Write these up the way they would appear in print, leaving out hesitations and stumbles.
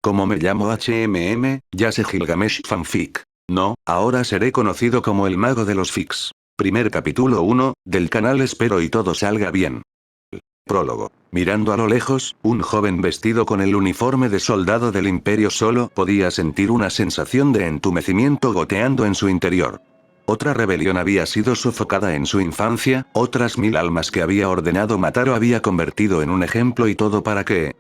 Como me llamo Yase Gilgamesh Fanfic. No, ahora seré conocido como el mago de los fics. Primer capítulo 1, del canal. Espero y todo salga bien. Prólogo. Mirando a lo lejos, un joven vestido con el uniforme de soldado del Imperio solo podía sentir una sensación de entumecimiento goteando en su interior. Otra rebelión había sido sofocada en su infancia, otras 1000 almas que había ordenado matar o había convertido en un ejemplo, y todo para que...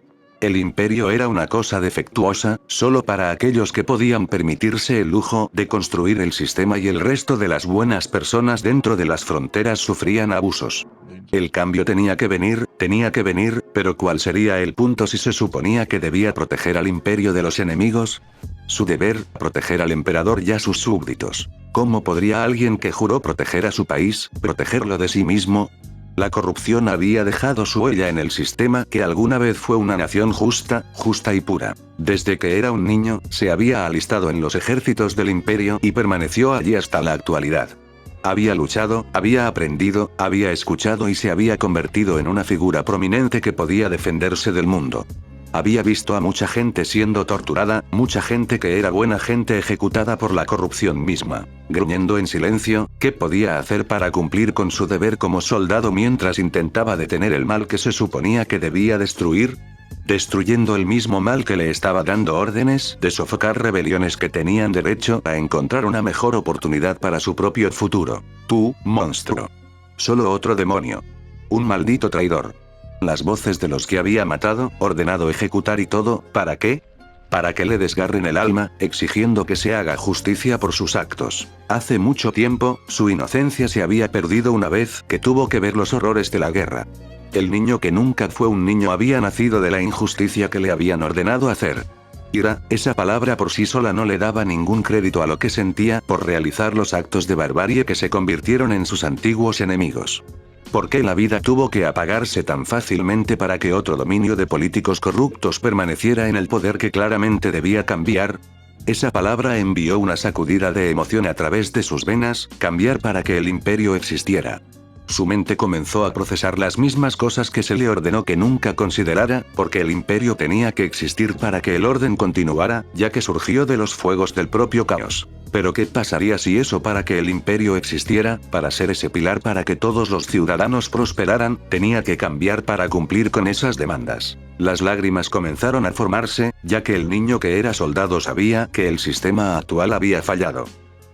El imperio era una cosa defectuosa, solo para aquellos que podían permitirse el lujo de construir el sistema, y el resto de las buenas personas dentro de las fronteras sufrían abusos. El cambio tenía que venir, pero ¿cuál sería el punto si se suponía que debía proteger al imperio de los enemigos? Su deber, proteger al emperador y a sus súbditos. ¿Cómo podría alguien que juró proteger a su país, protegerlo de sí mismo? La corrupción había dejado su huella en el sistema que alguna vez fue una nación justa y pura. Desde que era un niño, se había alistado en los ejércitos del imperio y permaneció allí hasta la actualidad. Había luchado, había aprendido, había escuchado y se había convertido en una figura prominente que podía defenderse del mundo. Había visto a mucha gente siendo torturada, mucha gente que era buena gente ejecutada por la corrupción misma. Gruñendo en silencio, ¿qué podía hacer para cumplir con su deber como soldado mientras intentaba detener el mal que se suponía que debía destruir? Destruyendo el mismo mal que le estaba dando órdenes de sofocar rebeliones que tenían derecho a encontrar una mejor oportunidad para su propio futuro. Tú, monstruo. Solo otro demonio. Un maldito traidor. Las voces de los que había matado, ordenado ejecutar y todo, ¿para qué? Para que le desgarren el alma, exigiendo que se haga justicia por sus actos. Hace mucho tiempo, su inocencia se había perdido una vez que tuvo que ver los horrores de la guerra. El niño que nunca fue un niño había nacido de la injusticia que le habían ordenado hacer. Ira, esa palabra por sí sola no le daba ningún crédito a lo que sentía por realizar los actos de barbarie que se convirtieron en sus antiguos enemigos. ¿Por qué la vida tuvo que apagarse tan fácilmente para que otro dominio de políticos corruptos permaneciera en el poder que claramente debía cambiar? Esa palabra envió una sacudida de emoción a través de sus venas, cambiar para que el imperio existiera. Su mente comenzó a procesar las mismas cosas que se le ordenó que nunca considerara, porque el imperio tenía que existir para que el orden continuara, ya que surgió de los fuegos del propio caos. Pero ¿qué pasaría si eso, para que el imperio existiera, para ser ese pilar para que todos los ciudadanos prosperaran, tenía que cambiar para cumplir con esas demandas? Las lágrimas comenzaron a formarse, ya que el niño que era soldado sabía que el sistema actual había fallado.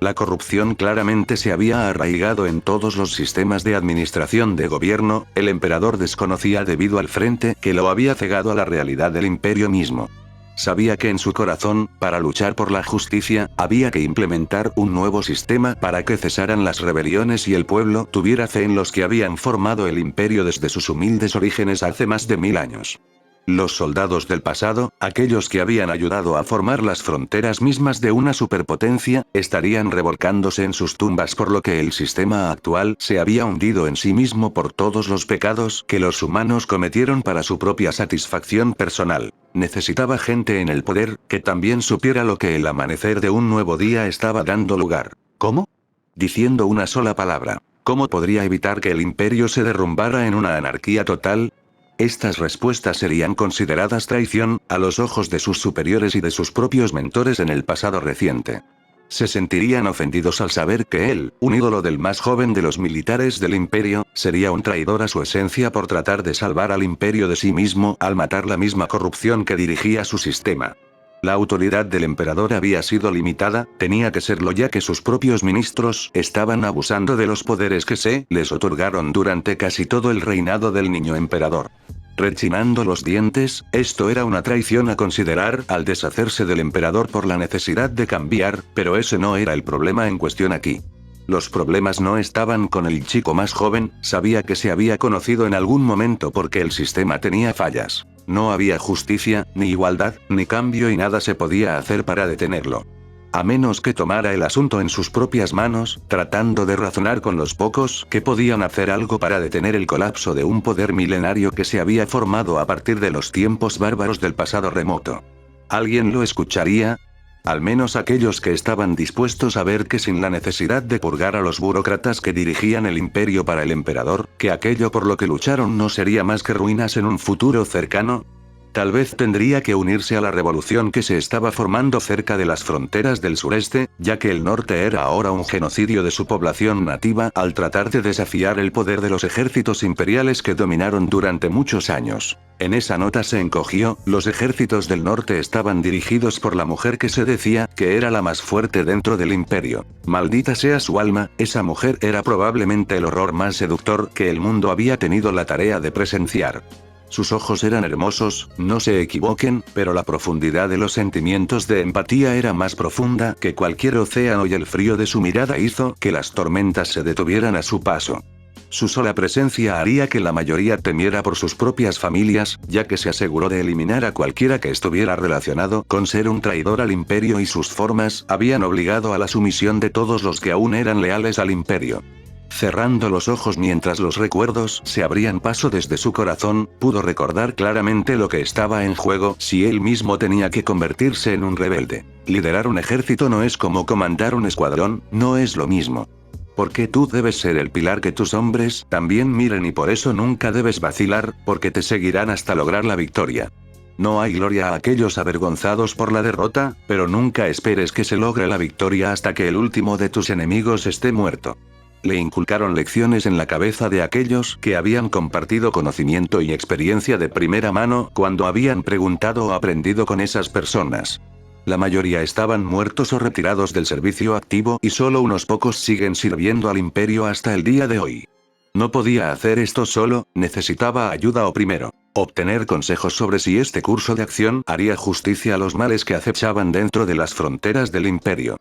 La corrupción claramente se había arraigado en todos los sistemas de administración de gobierno. El emperador desconocía debido al frente que lo había cegado a la realidad del imperio mismo. Sabía que en su corazón, para luchar por la justicia, había que implementar un nuevo sistema para que cesaran las rebeliones y el pueblo tuviera fe en los que habían formado el imperio desde sus humildes orígenes hace más de 1000 años. Los soldados del pasado, aquellos que habían ayudado a formar las fronteras mismas de una superpotencia, estarían revolcándose en sus tumbas por lo que el sistema actual se había hundido en sí mismo por todos los pecados que los humanos cometieron para su propia satisfacción personal. Necesitaba gente en el poder que también supiera lo que el amanecer de un nuevo día estaba dando lugar. ¿Cómo? Diciendo una sola palabra. ¿Cómo podría evitar que el imperio se derrumbara en una anarquía total? Estas respuestas serían consideradas traición, a los ojos de sus superiores y de sus propios mentores en el pasado reciente. Se sentirían ofendidos al saber que él, un ídolo del más joven de los militares del imperio, sería un traidor a su esencia por tratar de salvar al imperio de sí mismo al matar la misma corrupción que dirigía su sistema. La autoridad del emperador había sido limitada, tenía que serlo ya que sus propios ministros estaban abusando de los poderes que se les otorgaron durante casi todo el reinado del niño emperador. Rechinando los dientes, esto era una traición a considerar al deshacerse del emperador por la necesidad de cambiar, pero ese no era el problema en cuestión aquí. Los problemas no estaban con el chico más joven, sabía que se había conocido en algún momento porque el sistema tenía fallas. No había justicia, ni igualdad, ni cambio y nada se podía hacer para detenerlo. A menos que tomara el asunto en sus propias manos, tratando de razonar con los pocos que podían hacer algo para detener el colapso de un poder milenario que se había formado a partir de los tiempos bárbaros del pasado remoto. ¿Alguien lo escucharía? Al menos aquellos que estaban dispuestos a ver que sin la necesidad de purgar a los burócratas que dirigían el imperio para el emperador, que aquello por lo que lucharon no sería más que ruinas en un futuro cercano. Tal vez tendría que unirse a la revolución que se estaba formando cerca de las fronteras del sureste, ya que el norte era ahora un genocidio de su población nativa al tratar de desafiar el poder de los ejércitos imperiales que dominaron durante muchos años. En esa nota se encogió, los ejércitos del norte estaban dirigidos por la mujer que se decía que era la más fuerte dentro del imperio. Maldita sea su alma, esa mujer era probablemente el horror más seductor que el mundo había tenido la tarea de presenciar. Sus ojos eran hermosos, no se equivoquen, pero la profundidad de los sentimientos de empatía era más profunda que cualquier océano y el frío de su mirada hizo que las tormentas se detuvieran a su paso. Su sola presencia haría que la mayoría temiera por sus propias familias, ya que se aseguró de eliminar a cualquiera que estuviera relacionado con ser un traidor al imperio y sus formas habían obligado a la sumisión de todos los que aún eran leales al imperio. Cerrando los ojos mientras los recuerdos se abrían paso desde su corazón, pudo recordar claramente lo que estaba en juego si él mismo tenía que convertirse en un rebelde. Liderar un ejército no es como comandar un escuadrón, no es lo mismo. Porque tú debes ser el pilar que tus hombres también miren y por eso nunca debes vacilar, porque te seguirán hasta lograr la victoria. No hay gloria a aquellos avergonzados por la derrota, pero nunca esperes que se logre la victoria hasta que el último de tus enemigos esté muerto. Le inculcaron lecciones en la cabeza de aquellos que habían compartido conocimiento y experiencia de primera mano cuando habían preguntado o aprendido con esas personas. La mayoría estaban muertos o retirados del servicio activo y solo unos pocos siguen sirviendo al imperio hasta el día de hoy. No podía hacer esto solo, necesitaba ayuda o primero, obtener consejos sobre si este curso de acción haría justicia a los males que acechaban dentro de las fronteras del imperio.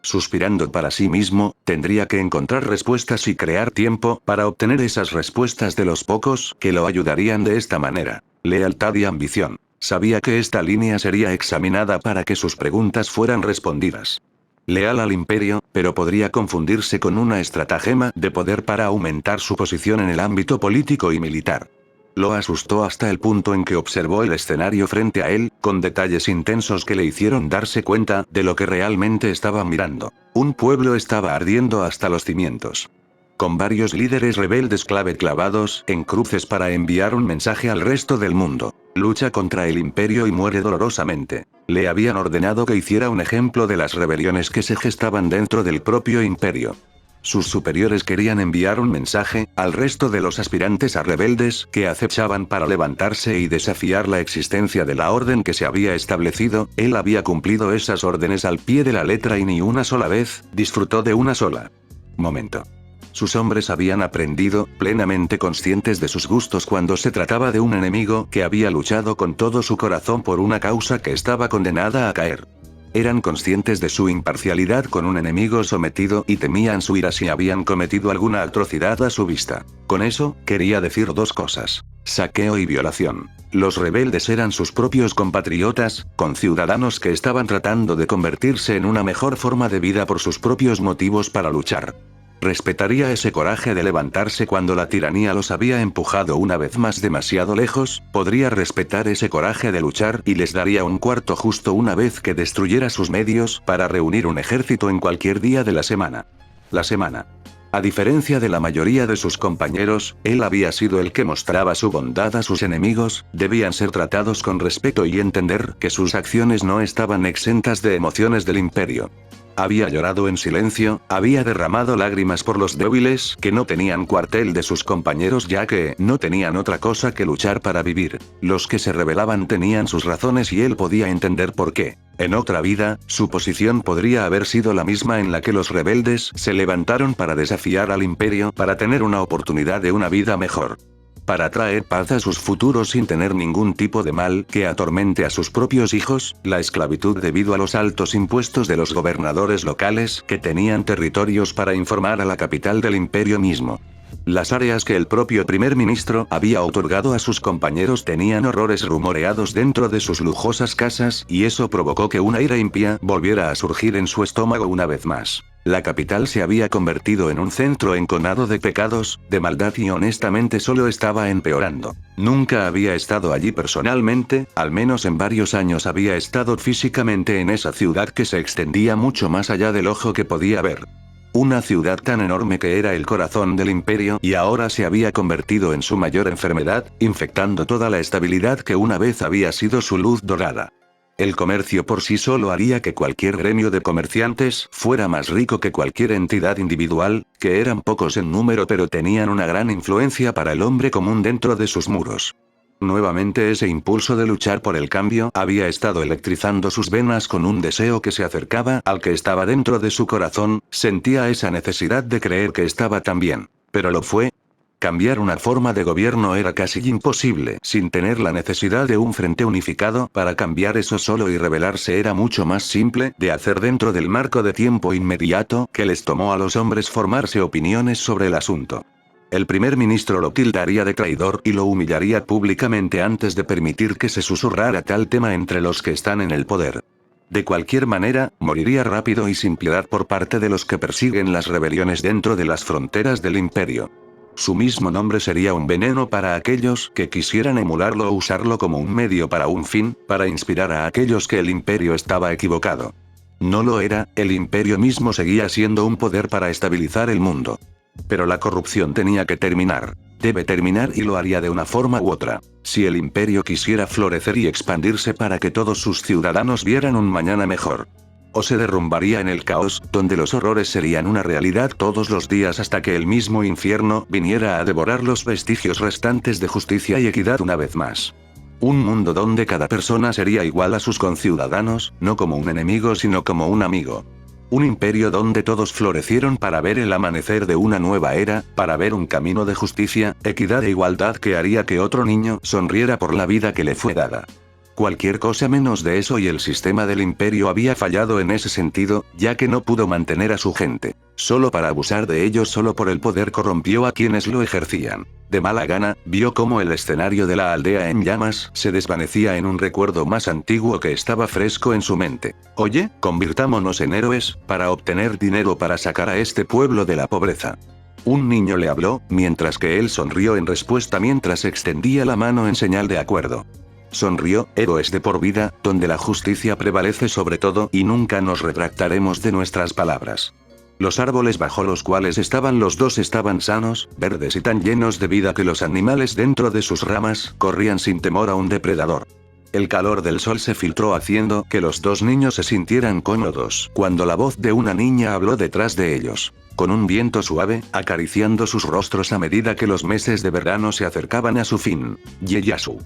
Suspirando para sí mismo, tendría que encontrar respuestas y crear tiempo para obtener esas respuestas de los pocos que lo ayudarían de esta manera. Lealtad y ambición. Sabía que esta línea sería examinada para que sus preguntas fueran respondidas. Leal al imperio, pero podría confundirse con una estratagema de poder para aumentar su posición en el ámbito político y militar. Lo asustó hasta el punto en que observó el escenario frente a él, con detalles intensos que le hicieron darse cuenta de lo que realmente estaba mirando. Un pueblo estaba ardiendo hasta los cimientos. Con varios líderes rebeldes clave clavados en cruces para enviar un mensaje al resto del mundo. Lucha contra el imperio y muere dolorosamente. Le habían ordenado que hiciera un ejemplo de las rebeliones que se gestaban dentro del propio imperio. Sus superiores querían enviar un mensaje al resto de los aspirantes a rebeldes que acechaban para levantarse y desafiar la existencia de la orden que se había establecido. Él había cumplido esas órdenes al pie de la letra y ni una sola vez disfrutó de una sola momento. Sus hombres habían aprendido, plenamente conscientes de sus gustos cuando se trataba de un enemigo que había luchado con todo su corazón por una causa que estaba condenada a caer. Eran conscientes de su imparcialidad con un enemigo sometido y temían su ira si habían cometido alguna atrocidad a su vista. Con eso, quería decir dos cosas: saqueo y violación. Los rebeldes eran sus propios compatriotas, conciudadanos que estaban tratando de convertirse en una mejor forma de vida por sus propios motivos para luchar. Respetaría ese coraje de levantarse cuando la tiranía los había empujado una vez más demasiado lejos, podría respetar ese coraje de luchar y les daría un cuarto justo una vez que destruyera sus medios para reunir un ejército en cualquier día de la semana. A diferencia de la mayoría de sus compañeros, él había sido el que mostraba su bondad a sus enemigos, debían ser tratados con respeto y entender que sus acciones no estaban exentas de emociones del imperio. Había llorado en silencio, había derramado lágrimas por los débiles que no tenían cuartel de sus compañeros ya que no tenían otra cosa que luchar para vivir. Los que se rebelaban tenían sus razones y él podía entender por qué. En otra vida, su posición podría haber sido la misma en la que los rebeldes se levantaron para desafiar al imperio para tener una oportunidad de una vida mejor. Para traer paz a sus futuros sin tener ningún tipo de mal que atormente a sus propios hijos, la esclavitud debido a los altos impuestos de los gobernadores locales que tenían territorios para informar a la capital del imperio mismo. Las áreas que el propio primer ministro había otorgado a sus compañeros tenían horrores rumoreados dentro de sus lujosas casas y eso provocó que una ira impía volviera a surgir en su estómago una vez más. La capital se había convertido en un centro enconado de pecados, de maldad y honestamente solo estaba empeorando. Nunca había estado allí personalmente, al menos en varios años había estado físicamente en esa ciudad que se extendía mucho más allá del ojo que podía ver. Una ciudad tan enorme que era el corazón del imperio y ahora se había convertido en su mayor enfermedad, infectando toda la estabilidad que una vez había sido su luz dorada. El comercio por sí solo haría que cualquier gremio de comerciantes fuera más rico que cualquier entidad individual, que eran pocos en número pero tenían una gran influencia para el hombre común dentro de sus muros. Nuevamente ese impulso de luchar por el cambio había estado electrizando sus venas con un deseo que se acercaba al que estaba dentro de su corazón, sentía esa necesidad de creer que estaba tan bien. ¿Pero lo fue? Cambiar una forma de gobierno era casi imposible sin tener la necesidad de un frente unificado. Para cambiar eso solo y rebelarse era mucho más simple de hacer dentro del marco de tiempo inmediato que les tomó a los hombres formarse opiniones sobre el asunto. El primer ministro lo tildaría de traidor y lo humillaría públicamente antes de permitir que se susurrara tal tema entre los que están en el poder. De cualquier manera, moriría rápido y sin piedad por parte de los que persiguen las rebeliones dentro de las fronteras del imperio. Su mismo nombre sería un veneno para aquellos que quisieran emularlo o usarlo como un medio para un fin, para inspirar a aquellos que el imperio estaba equivocado. No lo era, el imperio mismo seguía siendo un poder para estabilizar el mundo. Pero la corrupción tenía que terminar. Debe terminar y lo haría de una forma u otra. Si el imperio quisiera florecer y expandirse para que todos sus ciudadanos vieran un mañana mejor. O se derrumbaría en el caos, donde los horrores serían una realidad todos los días hasta que el mismo infierno viniera a devorar los vestigios restantes de justicia y equidad una vez más. Un mundo donde cada persona sería igual a sus conciudadanos, no como un enemigo sino como un amigo. Un imperio donde todos florecieron para ver el amanecer de una nueva era, para ver un camino de justicia, equidad e igualdad que haría que otro niño sonriera por la vida que le fue dada. Cualquier cosa menos de eso y el sistema del imperio había fallado en ese sentido, ya que no pudo mantener a su gente. Solo para abusar de ellos, solo por el poder corrompió a quienes lo ejercían. De mala gana, vio cómo el escenario de la aldea en llamas se desvanecía en un recuerdo más antiguo que estaba fresco en su mente. Oye, convirtámonos en héroes, para obtener dinero para sacar a este pueblo de la pobreza. Un niño le habló, mientras que él sonrió en respuesta mientras extendía la mano en señal de acuerdo. Sonrió, héroes de por vida, donde la justicia prevalece sobre todo y nunca nos retractaremos de nuestras palabras. Los árboles bajo los cuales estaban los dos estaban sanos, verdes y tan llenos de vida que los animales dentro de sus ramas corrían sin temor a un depredador. El calor del sol se filtró haciendo que los dos niños se sintieran cómodos cuando la voz de una niña habló detrás de ellos. Con un viento suave, acariciando sus rostros a medida que los meses de verano se acercaban a su fin. Ieyasu.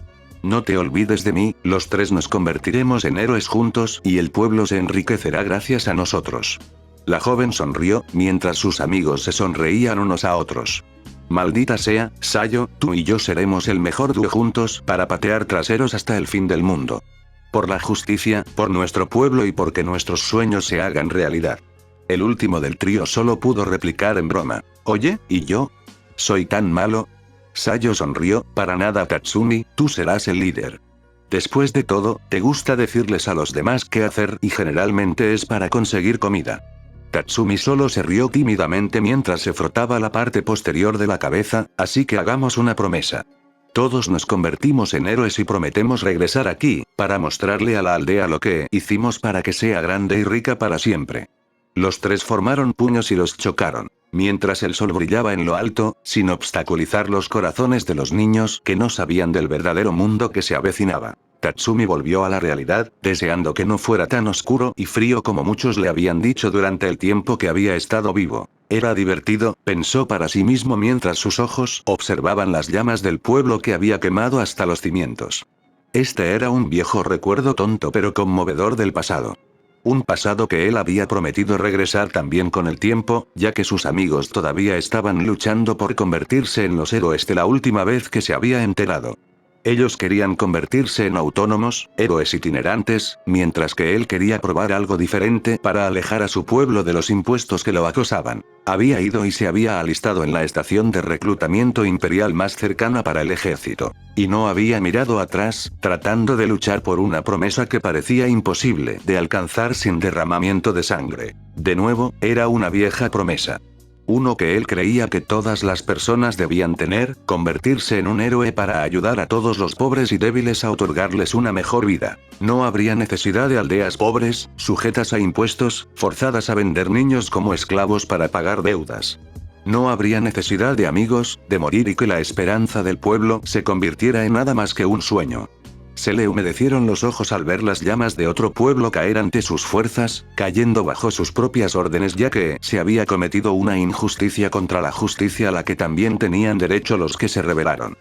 No te olvides de mí, los tres nos convertiremos en héroes juntos y el pueblo se enriquecerá gracias a nosotros. La joven sonrió, mientras sus amigos se sonreían unos a otros. Maldita sea, Sayo, tú y yo seremos el mejor dúo juntos para patear traseros hasta el fin del mundo. Por la justicia, por nuestro pueblo y porque nuestros sueños se hagan realidad. El último del trío solo pudo replicar en broma. Oye, ¿y yo? ¿Soy tan malo? Sayo sonrió, para nada Tatsumi, tú serás el líder. Después de todo, te gusta decirles a los demás qué hacer y generalmente es para conseguir comida. Tatsumi solo se rió tímidamente mientras se frotaba la parte posterior de la cabeza, así que hagamos una promesa. Todos nos convertimos en héroes y prometemos regresar aquí, para mostrarle a la aldea lo que hicimos para que sea grande y rica para siempre. Los tres formaron puños y los chocaron. Mientras el sol brillaba en lo alto, sin obstaculizar los corazones de los niños que no sabían del verdadero mundo que se avecinaba. Tatsumi volvió a la realidad, deseando que no fuera tan oscuro y frío como muchos le habían dicho durante el tiempo que había estado vivo. Era divertido, pensó para sí mismo mientras sus ojos observaban las llamas del pueblo que había quemado hasta los cimientos. Este era un viejo recuerdo tonto pero conmovedor del pasado. Un pasado que él había prometido regresar también con el tiempo, ya que sus amigos todavía estaban luchando por convertirse en los héroes de la última vez que se había enterado. Ellos querían convertirse en autónomos, héroes itinerantes, mientras que él quería probar algo diferente para alejar a su pueblo de los impuestos que lo acosaban. Había ido y se había alistado en la estación de reclutamiento imperial más cercana para el ejército. Y no había mirado atrás, tratando de luchar por una promesa que parecía imposible de alcanzar sin derramamiento de sangre. De nuevo, era una vieja promesa. Uno que él creía que todas las personas debían tener, convertirse en un héroe para ayudar a todos los pobres y débiles a otorgarles una mejor vida. No habría necesidad de aldeas pobres, sujetas a impuestos, forzadas a vender niños como esclavos para pagar deudas. No habría necesidad de amigos, de morir y que la esperanza del pueblo se convirtiera en nada más que un sueño. Se le humedecieron los ojos al ver las llamas de otro pueblo caer ante sus fuerzas, cayendo bajo sus propias órdenes ya que se había cometido una injusticia contra la justicia a la que también tenían derecho los que se rebelaron.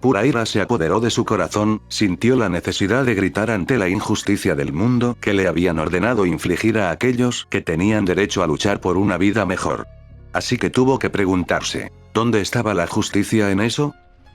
Pura ira se apoderó de su corazón, sintió la necesidad de gritar ante la injusticia del mundo que le habían ordenado infligir a aquellos que tenían derecho a luchar por una vida mejor. Así que tuvo que preguntarse, ¿dónde estaba la justicia en eso?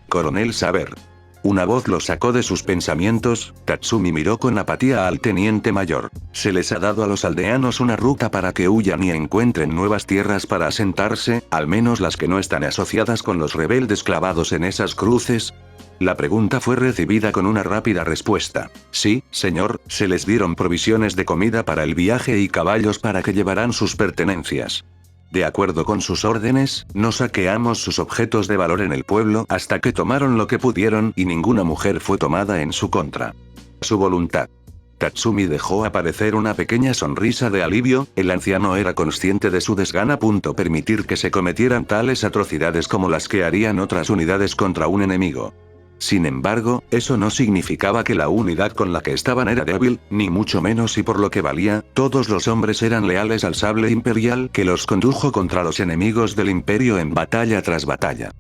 Coronel Saber. Una voz lo sacó de sus pensamientos. Tatsumi miró con apatía al teniente mayor. Se les ha dado a los aldeanos una ruta para que huyan y encuentren nuevas tierras para asentarse, al menos las que no están asociadas con los rebeldes clavados en esas cruces. La pregunta fue recibida con una rápida respuesta. Sí, señor, se les dieron provisiones de comida para el viaje y caballos para que llevaran sus pertenencias. De acuerdo con sus órdenes, no saqueamos sus objetos de valor en el pueblo hasta que tomaron lo que pudieron y ninguna mujer fue tomada en su contra. Su voluntad. Tatsumi dejó aparecer una pequeña sonrisa de alivio. El anciano era consciente de su desgana. Permitir que se cometieran tales atrocidades como las que harían otras unidades contra un enemigo. Sin embargo, eso no significaba que la unidad con la que estaban era débil, ni mucho menos, y por lo que valía, todos los hombres eran leales al sable imperial que los condujo contra los enemigos del imperio en batalla tras batalla.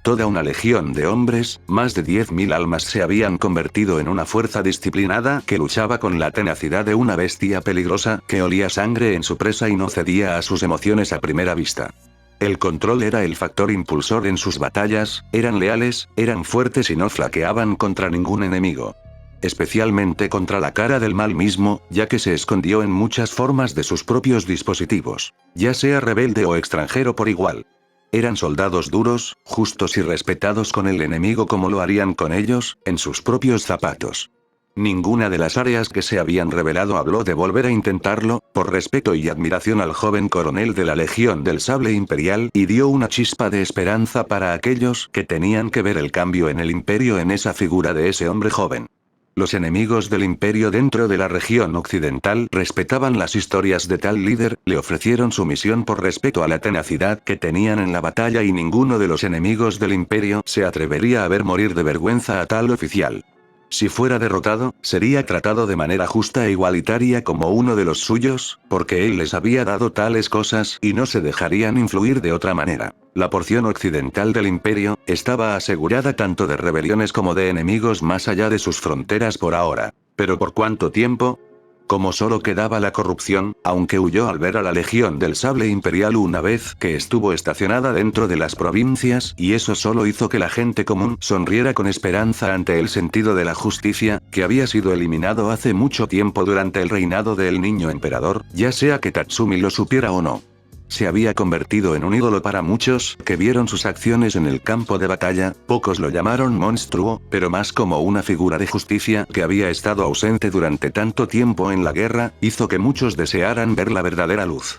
Toda una legión de hombres, más de 10.000 almas se habían convertido en una fuerza disciplinada que luchaba con la tenacidad de una bestia peligrosa que olía sangre en su presa y no cedía a sus emociones a primera vista. El control era el factor impulsor en sus batallas, eran leales, eran fuertes y no flaqueaban contra ningún enemigo. Especialmente contra la cara del mal mismo, ya que se escondió en muchas formas de sus propios dispositivos, ya sea rebelde o extranjero por igual. Eran soldados duros, justos y respetados con el enemigo como lo harían con ellos, en sus propios zapatos. Ninguna de las áreas que se habían rebelado habló de volver a intentarlo, por respeto y admiración al joven coronel de la Legión del Sable Imperial, y dio una chispa de esperanza para aquellos que tenían que ver el cambio en el imperio en esa figura de ese hombre joven. Los enemigos del imperio dentro de la región occidental respetaban las historias de tal líder, le ofrecieron sumisión por respeto a la tenacidad que tenían en la batalla y ninguno de los enemigos del imperio se atrevería a ver morir de vergüenza a tal oficial. Si fuera derrotado, sería tratado de manera justa e igualitaria como uno de los suyos, porque él les había dado tales cosas y no se dejarían influir de otra manera. La porción occidental del imperio estaba asegurada tanto de rebeliones como de enemigos más allá de sus fronteras por ahora. ¿Pero por cuánto tiempo? Como solo quedaba la corrupción, aunque huyó al ver a la Legión del Sable Imperial una vez que estuvo estacionada dentro de las provincias, y eso solo hizo que la gente común sonriera con esperanza ante el sentido de la justicia, que había sido eliminado hace mucho tiempo durante el reinado del niño emperador, ya sea que Tatsumi lo supiera o no. Se había convertido en un ídolo para muchos que vieron sus acciones en el campo de batalla. Pocos lo llamaron monstruo, pero más como una figura de justicia que había estado ausente durante tanto tiempo en la guerra, hizo que muchos desearan ver la verdadera luz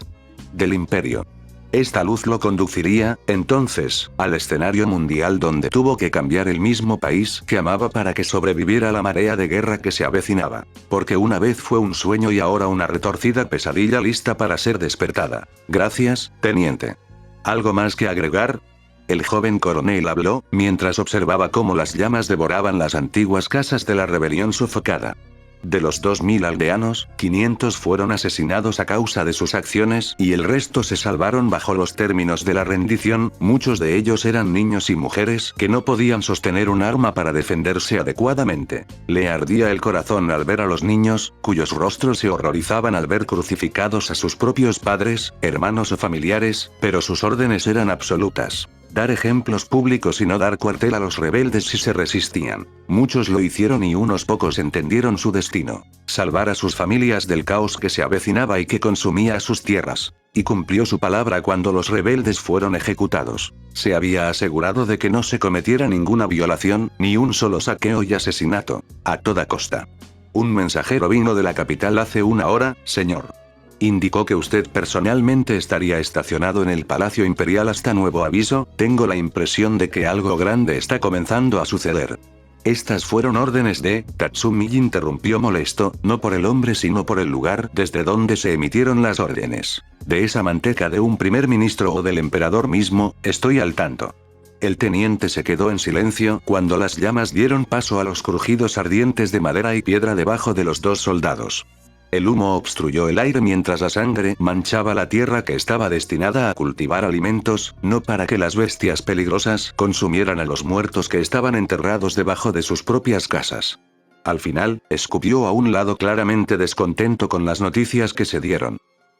del imperio. Esta luz lo conduciría, entonces, al escenario mundial donde tuvo que cambiar el mismo país que amaba para que sobreviviera la marea de guerra que se avecinaba. Porque una vez fue un sueño y ahora una retorcida pesadilla lista para ser despertada. Gracias, teniente. ¿Algo más que agregar? El joven coronel habló, mientras observaba cómo las llamas devoraban las antiguas casas de la rebelión sofocada. De los 2.000 aldeanos, 500 fueron asesinados a causa de sus acciones y el resto se salvaron bajo los términos de la rendición. Muchos de ellos eran niños y mujeres que no podían sostener un arma para defenderse adecuadamente. Le ardía el corazón al ver a los niños, cuyos rostros se horrorizaban al ver crucificados a sus propios padres, hermanos o familiares, pero sus órdenes eran absolutas. Dar ejemplos públicos y no dar cuartel a los rebeldes si se resistían. Muchos lo hicieron y unos pocos entendieron su destino. Salvar a sus familias del caos que se avecinaba y que consumía sus tierras. Y cumplió su palabra cuando los rebeldes fueron ejecutados. Se había asegurado de que no se cometiera ninguna violación, ni un solo saqueo y asesinato. A toda costa. Un mensajero vino de la capital hace una hora, señor. Indicó que usted personalmente estaría estacionado en el Palacio Imperial hasta nuevo aviso. Tengo la impresión de que algo grande está comenzando a suceder. Estas fueron órdenes de... Tatsumi interrumpió molesto, no por el hombre sino por el lugar desde donde se emitieron las órdenes. De esa manteca de un primer ministro o del emperador mismo, estoy al tanto. El teniente se quedó en silencio cuando las llamas dieron paso a los crujidos ardientes de madera y piedra debajo de los dos soldados. El humo obstruyó el aire mientras la sangre manchaba la tierra que estaba destinada a cultivar alimentos, no para que las bestias peligrosas consumieran a los muertos que estaban enterrados debajo de sus propias casas. Al final, escupió a un lado claramente descontento con las noticias que se dieron.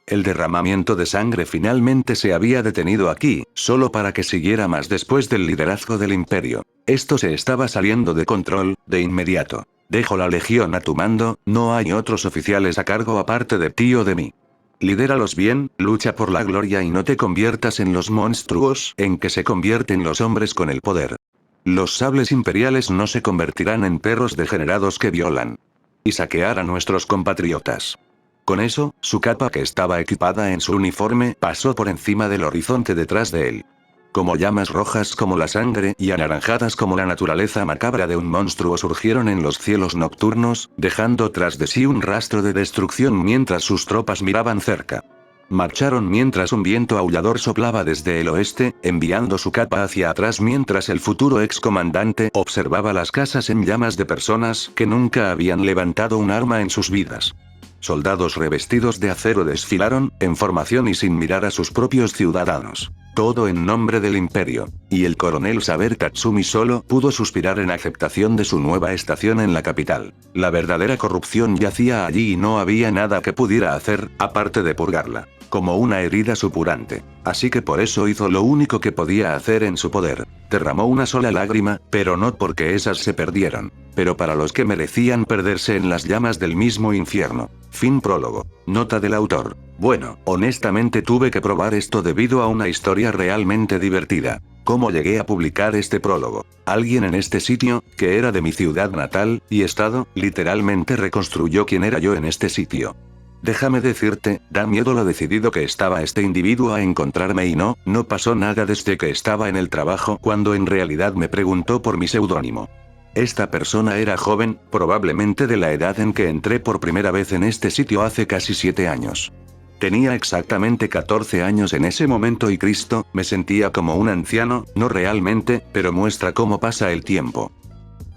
El derramamiento de sangre finalmente se había detenido aquí, solo para que siguiera más después del liderazgo del imperio. Esto se estaba saliendo de control, de inmediato. Dejo la legión a tu mando, no hay otros oficiales a cargo aparte de ti o de mí. Lidéralos bien, lucha por la gloria y no te conviertas en los monstruos en que se convierten los hombres con el poder. Los sables imperiales no se convertirán en perros degenerados que violan y saquear a nuestros compatriotas. Con eso, su capa que estaba equipada en su uniforme pasó por encima del horizonte detrás de él. Como llamas rojas como la sangre y anaranjadas como la naturaleza macabra de un monstruo surgieron en los cielos nocturnos, dejando tras de sí un rastro de destrucción mientras sus tropas miraban cerca. Marcharon mientras un viento aullador soplaba desde el oeste, enviando su capa hacia atrás mientras el futuro excomandante observaba las casas en llamas de personas que nunca habían levantado un arma en sus vidas. Soldados revestidos de acero desfilaron, en formación y sin mirar a sus propios ciudadanos. Todo en nombre del imperio. Y el coronel Saber Tatsumi solo pudo suspirar en aceptación de su nueva estación en la capital. La verdadera corrupción yacía allí y no había nada que pudiera hacer, aparte de purgarla. Como una herida supurante. Así que por eso hizo lo único que podía hacer en su poder. Derramó una sola lágrima, pero no porque esas se perdieron. Pero para los que merecían perderse en las llamas del mismo infierno. Fin prólogo. Nota del autor. Bueno, honestamente tuve que probar esto debido a una historia realmente divertida. ¿Cómo llegué a publicar este prólogo? Alguien en este sitio, que era de mi ciudad natal y estado, literalmente reconstruyó quién era yo en este sitio. Déjame decirte, da miedo lo decidido que estaba este individuo a encontrarme y no pasó nada desde que estaba en el trabajo cuando en realidad me preguntó por mi seudónimo. Esta persona era joven, probablemente de la edad en que entré por primera vez en este sitio hace casi 7 años. Tenía exactamente 14 años en ese momento y Cristo, me sentía como un anciano, no realmente, pero muestra cómo pasa el tiempo.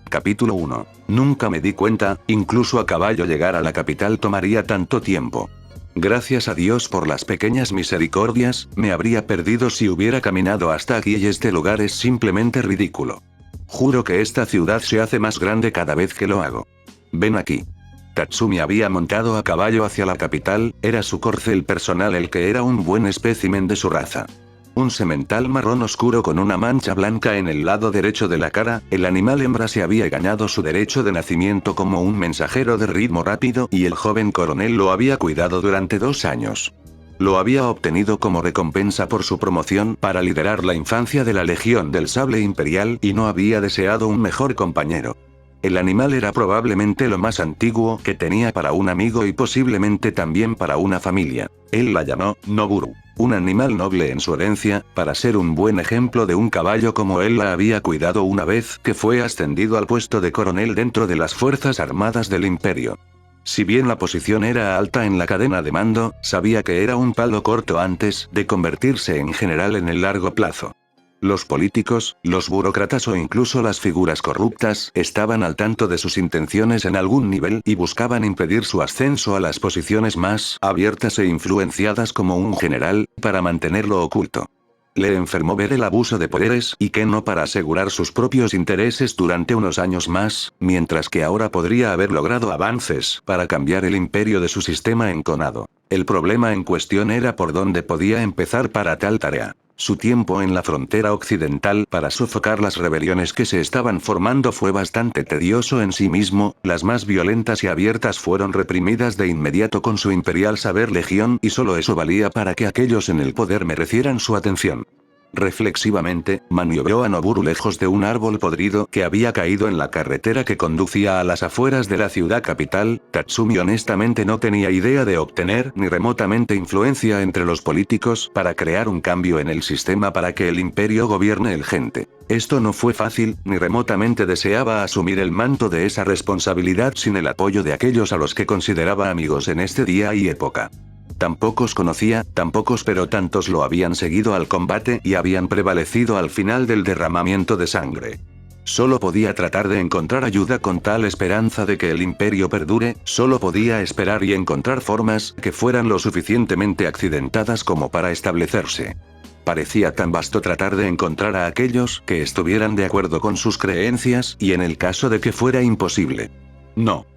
Capítulo 1. Nunca me di cuenta, incluso a caballo llegar a la capital tomaría tanto tiempo. Gracias a Dios por las pequeñas misericordias, me habría perdido si hubiera caminado hasta aquí y este lugar es simplemente ridículo. Juro que esta ciudad se hace más grande cada vez que lo hago. Ven aquí. Tatsumi había montado a caballo hacia la capital, era su corcel personal el que era un buen espécimen de su raza. Un semental marrón oscuro con una mancha blanca en el lado derecho de la cara, el animal hembra se había ganado su derecho de nacimiento como un mensajero de ritmo rápido y el joven coronel lo había cuidado durante 2 años. Lo había obtenido como recompensa por su promoción para liderar la infancia de la Legión del Sable Imperial y no había deseado un mejor compañero. El animal era probablemente lo más antiguo que tenía para un amigo y posiblemente también para una familia. Él la llamó Noburu. Un animal noble en su herencia, para ser un buen ejemplo de un caballo como él la había cuidado una vez que fue ascendido al puesto de coronel dentro de las Fuerzas Armadas del Imperio. Si bien la posición era alta en la cadena de mando, sabía que era un palo corto antes de convertirse en general en el largo plazo. Los políticos, los burócratas o incluso las figuras corruptas estaban al tanto de sus intenciones en algún nivel y buscaban impedir su ascenso a las posiciones más abiertas e influenciadas como un general, para mantenerlo oculto. Le enfermó ver el abuso de poderes y que no para asegurar sus propios intereses durante unos años más, mientras que ahora podría haber logrado avances para cambiar el imperio de su sistema enconado. El problema en cuestión era por dónde podía empezar para tal tarea. Su tiempo en la frontera occidental para sofocar las rebeliones que se estaban formando fue bastante tedioso en sí mismo, las más violentas y abiertas fueron reprimidas de inmediato con su imperial saber legión y solo eso valía para que aquellos en el poder merecieran su atención. Reflexivamente, maniobró a Noburu lejos de un árbol podrido que había caído en la carretera que conducía a las afueras de la ciudad capital. Tatsumi honestamente no tenía idea de obtener ni remotamente influencia entre los políticos para crear un cambio en el sistema para que el imperio gobierne el gente. Esto no fue fácil, ni remotamente deseaba asumir el manto de esa responsabilidad sin el apoyo de aquellos a los que consideraba amigos en este día y época. Tan pocos conocía, tan pocos pero tantos lo habían seguido al combate y habían prevalecido al final del derramamiento de sangre. Solo podía tratar de encontrar ayuda con tal esperanza de que el imperio perdure, solo podía esperar y encontrar formas que fueran lo suficientemente accidentadas como para establecerse. Parecía tan vasto tratar de encontrar a aquellos que estuvieran de acuerdo con sus creencias y en el caso de que fuera imposible.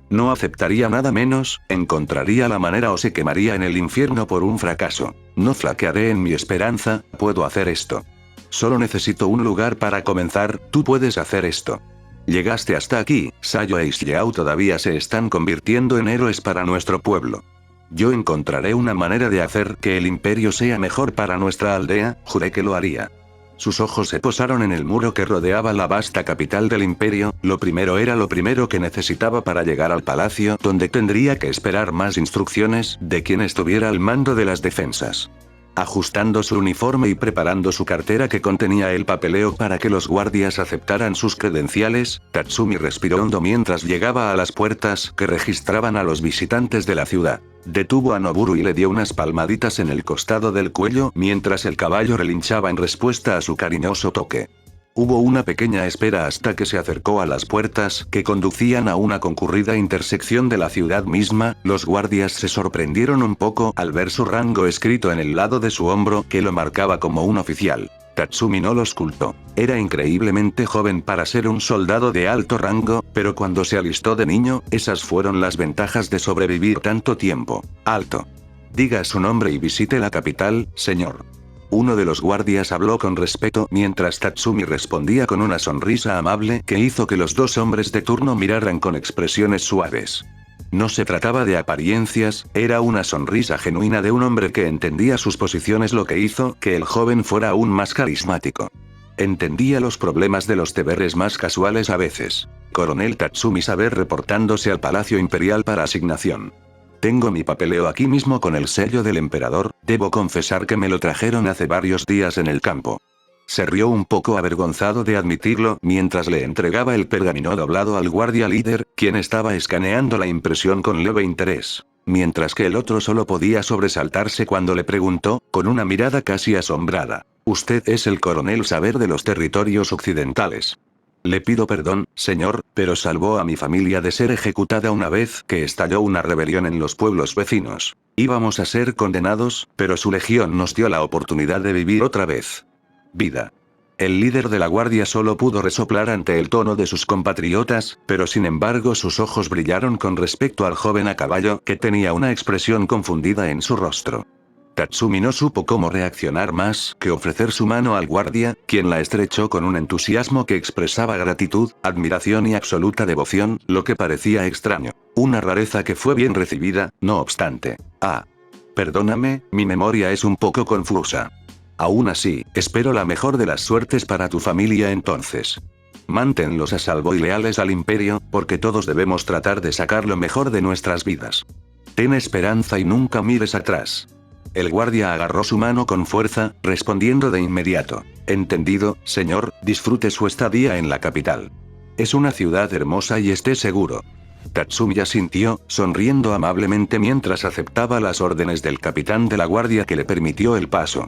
No aceptaría nada menos, encontraría la manera o se quemaría en el infierno por un fracaso. No flaquearé en mi esperanza, puedo hacer esto. Solo necesito un lugar para comenzar, tú puedes hacer esto. Llegaste hasta aquí, Sayo e Xiao todavía se están convirtiendo en héroes para nuestro pueblo. Yo encontraré una manera de hacer que el imperio sea mejor para nuestra aldea, juré que lo haría. Sus ojos se posaron en el muro que rodeaba la vasta capital del imperio. Lo primero era lo primero que necesitaba para llegar al palacio, donde tendría que esperar más instrucciones de quien estuviera al mando de las defensas. Ajustando su uniforme y preparando su cartera que contenía el papeleo para que los guardias aceptaran sus credenciales, Tatsumi respiró hondo mientras llegaba a las puertas que registraban a los visitantes de la ciudad. Detuvo a Noburu y le dio unas palmaditas en el costado del cuello mientras el caballo relinchaba en respuesta a su cariñoso toque. Hubo una pequeña espera hasta que se acercó a las puertas que conducían a una concurrida intersección de la ciudad misma. Los guardias se sorprendieron un poco al ver su rango escrito en el lado de su hombro que lo marcaba como un oficial. Tatsumi no lo ocultó. Era increíblemente joven para ser un soldado de alto rango, pero cuando se alistó de niño, esas fueron las ventajas de sobrevivir tanto tiempo. Alto. Diga su nombre y visite la capital, señor. Uno de los guardias habló con respeto mientras Tatsumi respondía con una sonrisa amable que hizo que los dos hombres de turno miraran con expresiones suaves. No se trataba de apariencias, era una sonrisa genuina de un hombre que entendía sus posiciones, lo que hizo que el joven fuera aún más carismático. Entendía los problemas de los deberes más casuales a veces. Coronel Tatsumi Saber reportándose al Palacio Imperial para asignación. Tengo mi papeleo aquí mismo con el sello del emperador, debo confesar que me lo trajeron hace varios días en el campo. Se rió un poco avergonzado de admitirlo mientras le entregaba el pergamino doblado al guardia líder, quien estaba escaneando la impresión con leve interés. Mientras que el otro solo podía sobresaltarse cuando le preguntó, con una mirada casi asombrada. «¿Usted es el coronel Saber de los territorios occidentales?» «Le pido perdón, señor, pero salvó a mi familia de ser ejecutada una vez que estalló una rebelión en los pueblos vecinos. Íbamos a ser condenados, pero su legión nos dio la oportunidad de vivir otra vez. Vida». El líder de la guardia solo pudo resoplar ante el tono de sus compatriotas, pero sin embargo sus ojos brillaron con respecto al joven a caballo que tenía una expresión confundida en su rostro. Tatsumi no supo cómo reaccionar más que ofrecer su mano al guardia, quien la estrechó con un entusiasmo que expresaba gratitud, admiración y absoluta devoción, lo que parecía extraño. Una rareza que fue bien recibida, no obstante. Perdóname, mi memoria es un poco confusa. Aún así, espero la mejor de las suertes para tu familia entonces. Manténlos a salvo y leales al imperio, porque todos debemos tratar de sacar lo mejor de nuestras vidas. Ten esperanza y nunca mires atrás. El guardia agarró su mano con fuerza, respondiendo de inmediato. Entendido, señor, disfrute su estadía en la capital. Es una ciudad hermosa y esté seguro. Tatsumi asintió, sonriendo amablemente mientras aceptaba las órdenes del capitán de la guardia que le permitió el paso.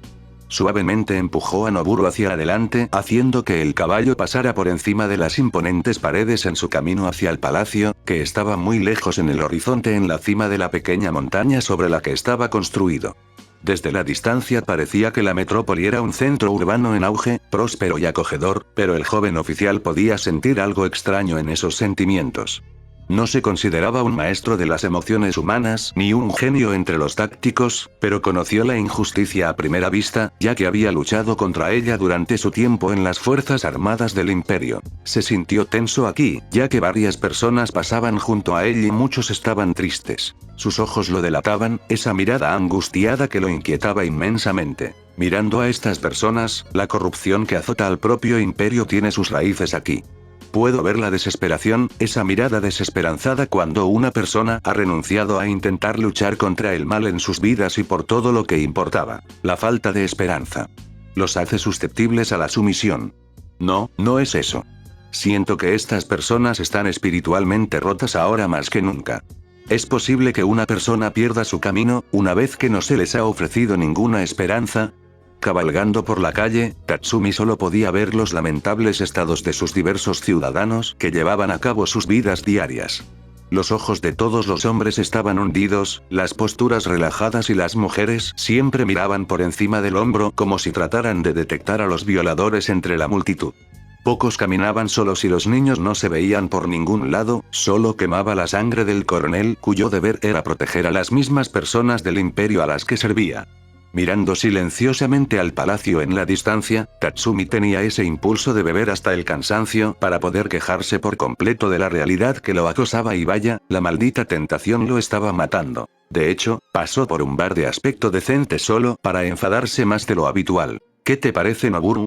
Suavemente empujó a Noburu hacia adelante, haciendo que el caballo pasara por encima de las imponentes paredes en su camino hacia el palacio, que estaba muy lejos en el horizonte en la cima de la pequeña montaña sobre la que estaba construido. Desde la distancia parecía que la metrópoli era un centro urbano en auge, próspero y acogedor, pero el joven oficial podía sentir algo extraño en esos sentimientos. No se consideraba un maestro de las emociones humanas ni un genio entre los tácticos, pero conoció la injusticia a primera vista, ya que había luchado contra ella durante su tiempo en las Fuerzas Armadas del Imperio. Se sintió tenso aquí, ya que varias personas pasaban junto a él y muchos estaban tristes. Sus ojos lo delataban, esa mirada angustiada que lo inquietaba inmensamente. Mirando a estas personas, la corrupción que azota al propio imperio tiene sus raíces aquí. Puedo ver la desesperación, esa mirada desesperanzada cuando una persona ha renunciado a intentar luchar contra el mal en sus vidas y por todo lo que importaba. La falta de esperanza los hace susceptibles a la sumisión. No, no es eso. Siento que estas personas están espiritualmente rotas ahora más que nunca. Es posible que una persona pierda su camino, una vez que no se les ha ofrecido ninguna esperanza. Cabalgando por la calle, Tatsumi solo podía ver los lamentables estados de sus diversos ciudadanos que llevaban a cabo sus vidas diarias. Los ojos de todos los hombres estaban hundidos, las posturas relajadas y las mujeres siempre miraban por encima del hombro como si trataran de detectar a los violadores entre la multitud. Pocos caminaban solos y los niños no se veían por ningún lado, solo quemaba la sangre del coronel cuyo deber era proteger a las mismas personas del imperio a las que servía. Mirando silenciosamente al palacio en la distancia, Tatsumi tenía ese impulso de beber hasta el cansancio para poder quejarse por completo de la realidad que lo acosaba y vaya, la maldita tentación lo estaba matando. De hecho, pasó por un bar de aspecto decente solo para enfadarse más de lo habitual. ¿Qué te parece, Noburu?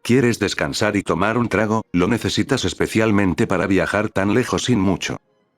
¿Quieres descansar y tomar un trago? Lo necesitas especialmente para viajar tan lejos sin mucho.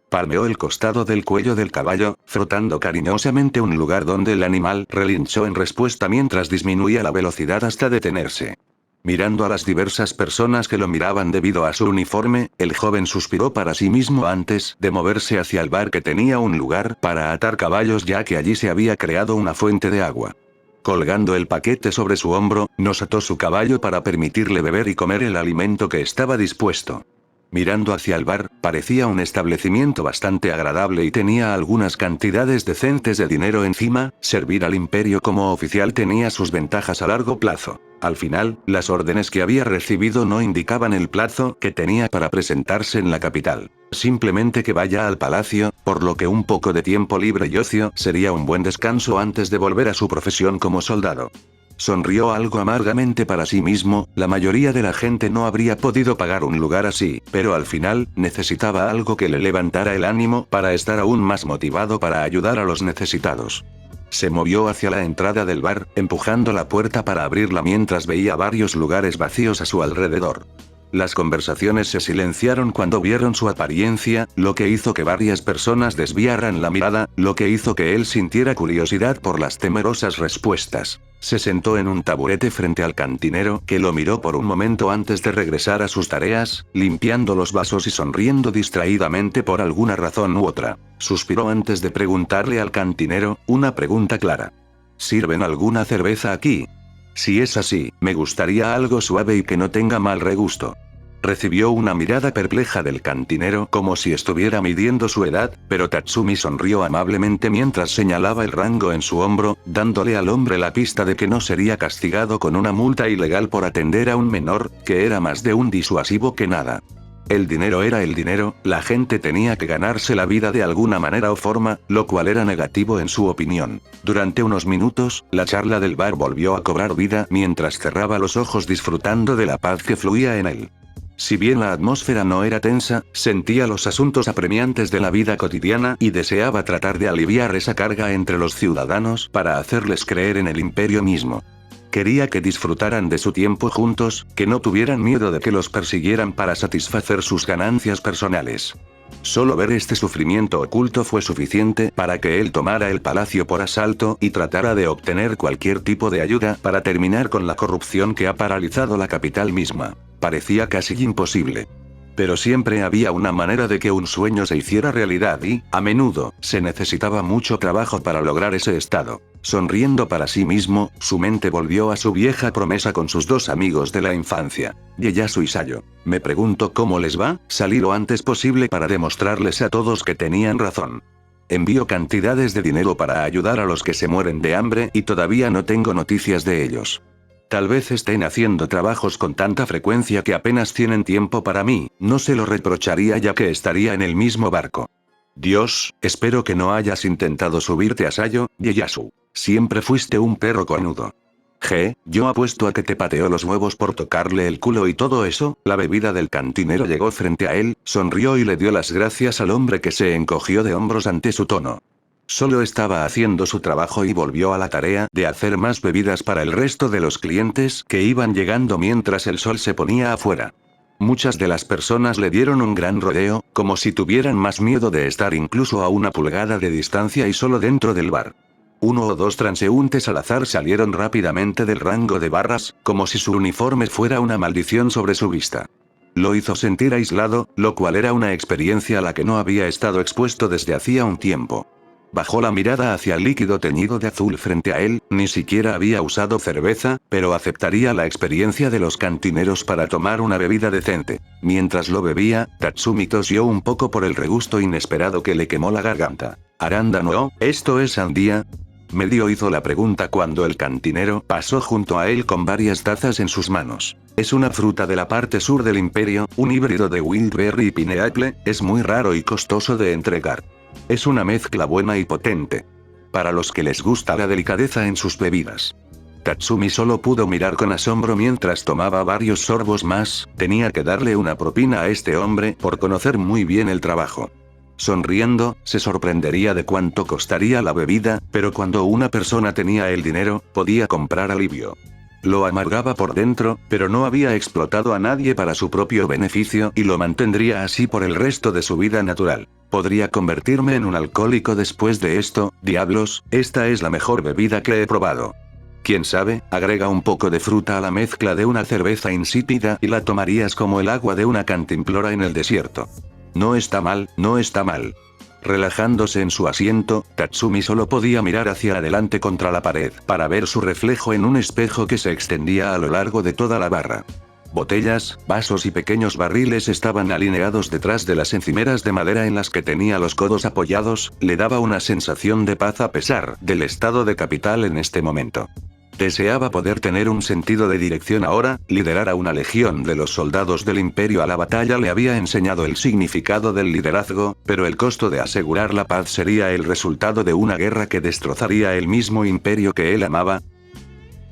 Palmeó el costado del cuello del caballo, frotando cariñosamente un lugar donde el animal relinchó en respuesta mientras disminuía la velocidad hasta detenerse. Mirando a las diversas personas que lo miraban debido a su uniforme, el joven suspiró para sí mismo antes de moverse hacia el bar que tenía un lugar para atar caballos ya que allí se había creado una fuente de agua. Colgando el paquete sobre su hombro, nos ató su caballo para permitirle beber y comer el alimento que estaba dispuesto. Mirando hacia el bar, parecía un establecimiento bastante agradable y tenía algunas cantidades decentes de dinero encima. Servir al imperio como oficial tenía sus ventajas a largo plazo. Al final, las órdenes que había recibido no indicaban el plazo que tenía para presentarse en la capital. Simplemente que vaya al palacio, por lo que un poco de tiempo libre y ocio sería un buen descanso antes de volver a su profesión como soldado. Sonrió algo amargamente para sí mismo, la mayoría de la gente no habría podido pagar un lugar así, pero al final, necesitaba algo que le levantara el ánimo para estar aún más motivado para ayudar a los necesitados. Se movió hacia la entrada del bar, empujando la puerta para abrirla mientras veía varios lugares vacíos a su alrededor. Las conversaciones se silenciaron cuando vieron su apariencia, lo que hizo que varias personas desviaran la mirada, lo que hizo que él sintiera curiosidad por las temerosas respuestas. Se sentó en un taburete frente al cantinero, que lo miró por un momento antes de regresar a sus tareas, limpiando los vasos y sonriendo distraídamente por alguna razón u otra. Suspiró antes de preguntarle al cantinero, una pregunta clara. ¿Sirven alguna cerveza aquí? Si es así, me gustaría algo suave y que no tenga mal regusto. Recibió una mirada perpleja del cantinero como si estuviera midiendo su edad, pero Tatsumi sonrió amablemente mientras señalaba el rango en su hombro, dándole al hombre la pista de que no sería castigado con una multa ilegal por atender a un menor, que era más de un disuasivo que nada. El dinero era el dinero, la gente tenía que ganarse la vida de alguna manera o forma, lo cual era negativo en su opinión. Durante unos minutos, la charla del bar volvió a cobrar vida mientras cerraba los ojos disfrutando de la paz que fluía en él. Si bien la atmósfera no era tensa, sentía los asuntos apremiantes de la vida cotidiana y deseaba tratar de aliviar esa carga entre los ciudadanos para hacerles creer en el imperio mismo. Quería que disfrutaran de su tiempo juntos, que no tuvieran miedo de que los persiguieran para satisfacer sus ganancias personales. Solo ver este sufrimiento oculto fue suficiente para que él tomara el palacio por asalto y tratara de obtener cualquier tipo de ayuda para terminar con la corrupción que ha paralizado la capital misma. Parecía casi imposible. Pero siempre había una manera de que un sueño se hiciera realidad y, a menudo, se necesitaba mucho trabajo para lograr ese estado. Sonriendo para sí mismo, su mente volvió a su vieja promesa con sus dos amigos de la infancia, Ieyasu y Sayo. Me pregunto cómo les va, salí lo antes posible para demostrarles a todos que tenían razón. Envío cantidades de dinero para ayudar a los que se mueren de hambre y todavía no tengo noticias de ellos. Tal vez estén haciendo trabajos con tanta frecuencia que apenas tienen tiempo para mí, no se lo reprocharía ya que estaría en el mismo barco. Dios, espero que no hayas intentado subirte a Sayo, Ieyasu. Siempre fuiste un perro cornudo. Yo apuesto a que te pateó los huevos por tocarle el culo y todo eso. La bebida del cantinero llegó frente a él, sonrió y le dio las gracias al hombre que se encogió de hombros ante su tono. Solo estaba haciendo su trabajo y volvió a la tarea de hacer más bebidas para el resto de los clientes que iban llegando mientras el sol se ponía afuera. Muchas de las personas le dieron un gran rodeo, como si tuvieran más miedo de estar incluso a una pulgada de distancia y solo dentro del bar. Uno o dos transeúntes al azar salieron rápidamente del rango de barras, como si su uniforme fuera una maldición sobre su vista. Lo hizo sentir aislado, lo cual era una experiencia a la que no había estado expuesto desde hacía un tiempo. Bajó la mirada hacia el líquido teñido de azul frente a él, ni siquiera había usado cerveza, pero aceptaría la experiencia de los cantineros para tomar una bebida decente. Mientras lo bebía, Tatsumi tosió un poco por el regusto inesperado que le quemó la garganta. ¿Arándano? ¿Esto es sandía? Medio hizo la pregunta cuando el cantinero pasó junto a él con varias tazas en sus manos. Es una fruta de la parte sur del imperio, un híbrido de wildberry y pineapple, es muy raro y costoso de entregar. Es una mezcla buena y potente. Para los que les gusta la delicadeza en sus bebidas. Tatsumi solo pudo mirar con asombro mientras tomaba varios sorbos más, tenía que darle una propina a este hombre por conocer muy bien el trabajo. Sonriendo, se sorprendería de cuánto costaría la bebida, pero cuando una persona tenía el dinero, podía comprar alivio. Lo amargaba por dentro, pero no había explotado a nadie para su propio beneficio y lo mantendría así por el resto de su vida natural. Podría convertirme en un alcohólico después de esto. Diablos, esta es la mejor bebida que he probado. Quién sabe, agrega un poco de fruta a la mezcla de una cerveza insípida y la tomarías como el agua de una cantimplora en el desierto. No está mal, no está mal. Relajándose en su asiento, Tatsumi solo podía mirar hacia adelante contra la pared para ver su reflejo en un espejo que se extendía a lo largo de toda la barra. Botellas, vasos y pequeños barriles estaban alineados detrás de las encimeras de madera en las que tenía los codos apoyados, le daba una sensación de paz a pesar del estado de capital en este momento. Deseaba poder tener un sentido de dirección ahora, liderar a una legión de los soldados del imperio a la batalla le había enseñado el significado del liderazgo, pero el costo de asegurar la paz sería el resultado de una guerra que destrozaría el mismo imperio que él amaba.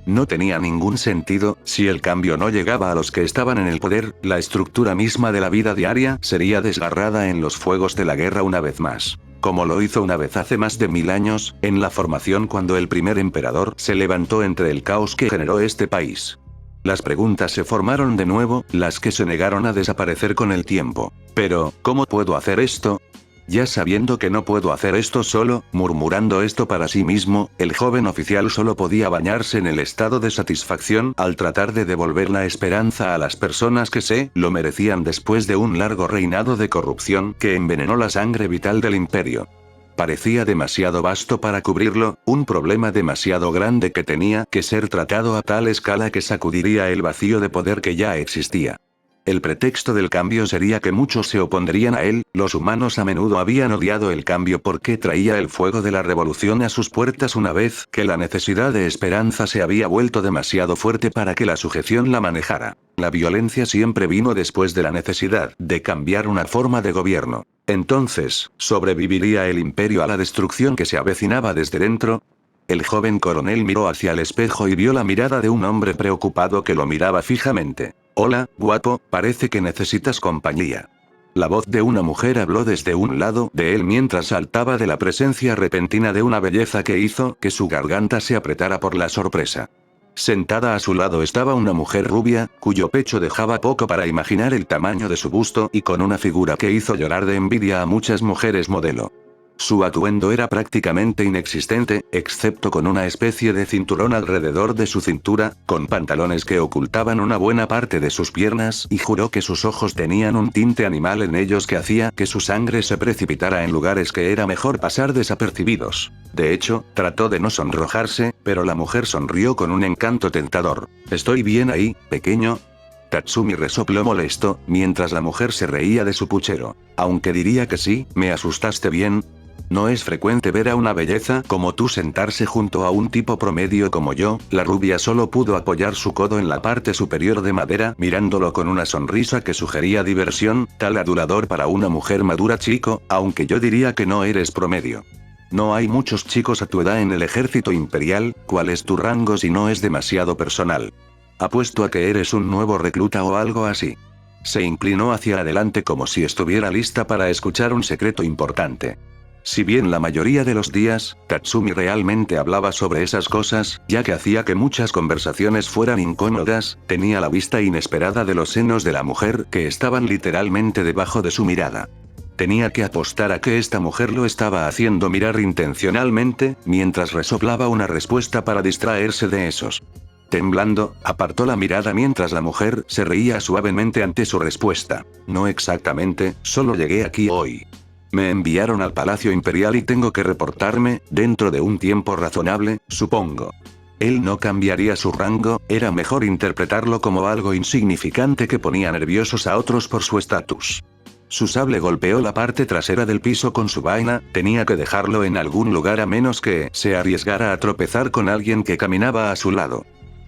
No tenía ningún sentido, si el cambio no llegaba a los que estaban en el poder, la estructura misma de la vida diaria sería desgarrada en los fuegos de la guerra una vez más. Como lo hizo una vez hace más de 1000 años, en la formación cuando el primer emperador se levantó entre el caos que generó este país. Las preguntas se formaron de nuevo, las que se negaron a desaparecer con el tiempo. Pero, ¿cómo puedo hacer esto? Ya sabiendo que no puedo hacer esto solo, murmurando esto para sí mismo, el joven oficial solo podía bañarse en el estado de satisfacción al tratar de devolver la esperanza a las personas que se lo merecían después de un largo reinado de corrupción que envenenó la sangre vital del imperio. Parecía demasiado vasto para cubrirlo, un problema demasiado grande que tenía que ser tratado a tal escala que sacudiría el vacío de poder que ya existía. El pretexto del cambio sería que muchos se opondrían a él, los humanos a menudo habían odiado el cambio porque traía el fuego de la revolución a sus puertas una vez que la necesidad de esperanza se había vuelto demasiado fuerte para que la sujeción la manejara. La violencia siempre vino después de la necesidad de cambiar una forma de gobierno. Entonces, ¿sobreviviría el imperio a la destrucción que se avecinaba desde dentro? El joven coronel miró hacia el espejo y vio la mirada de un hombre preocupado que lo miraba fijamente. Hola, guapo, parece que necesitas compañía. La voz de una mujer habló desde un lado de él mientras saltaba de la presencia repentina de una belleza que hizo que su garganta se apretara por la sorpresa. Sentada a su lado estaba una mujer rubia, cuyo pecho dejaba poco para imaginar el tamaño de su busto y con una figura que hizo llorar de envidia a muchas mujeres modelo. Su atuendo era prácticamente inexistente, excepto con una especie de cinturón alrededor de su cintura, con pantalones que ocultaban una buena parte de sus piernas y juró que sus ojos tenían un tinte animal en ellos que hacía que su sangre se precipitara en lugares que era mejor pasar desapercibidos. De hecho, trató de no sonrojarse, pero la mujer sonrió con un encanto tentador. ¿Estoy bien ahí, pequeño? Tatsumi resopló molesto, mientras la mujer se reía de su puchero. Aunque diría que sí, ¿me asustaste bien? No es frecuente ver a una belleza como tú sentarse junto a un tipo promedio como yo. La rubia solo pudo apoyar su codo en la parte superior de madera, mirándolo con una sonrisa que sugería diversión, tal adulador para una mujer madura. Chico, aunque yo diría que no eres promedio. No hay muchos chicos a tu edad en el ejército imperial. ¿Cuál es tu rango si no es demasiado personal? Apuesto a que eres un nuevo recluta o algo así. Se inclinó hacia adelante como si estuviera lista para escuchar un secreto importante. Si bien la mayoría de los días, Tatsumi realmente hablaba sobre esas cosas, ya que hacía que muchas conversaciones fueran incómodas, tenía la vista inesperada de los senos de la mujer que estaban literalmente debajo de su mirada. Tenía que apostar a que esta mujer lo estaba haciendo mirar intencionalmente, mientras resoplaba una respuesta para distraerse de esos. Temblando, apartó la mirada mientras la mujer se reía suavemente ante su respuesta. No exactamente, solo llegué aquí hoy. Me enviaron al Palacio Imperial y tengo que reportarme, dentro de un tiempo razonable, supongo. Él no cambiaría su rango, era mejor interpretarlo como algo insignificante que ponía nerviosos a otros por su estatus. Su sable golpeó la parte trasera del piso con su vaina, tenía que dejarlo en algún lugar a menos que se arriesgara a tropezar con alguien que caminaba a su lado.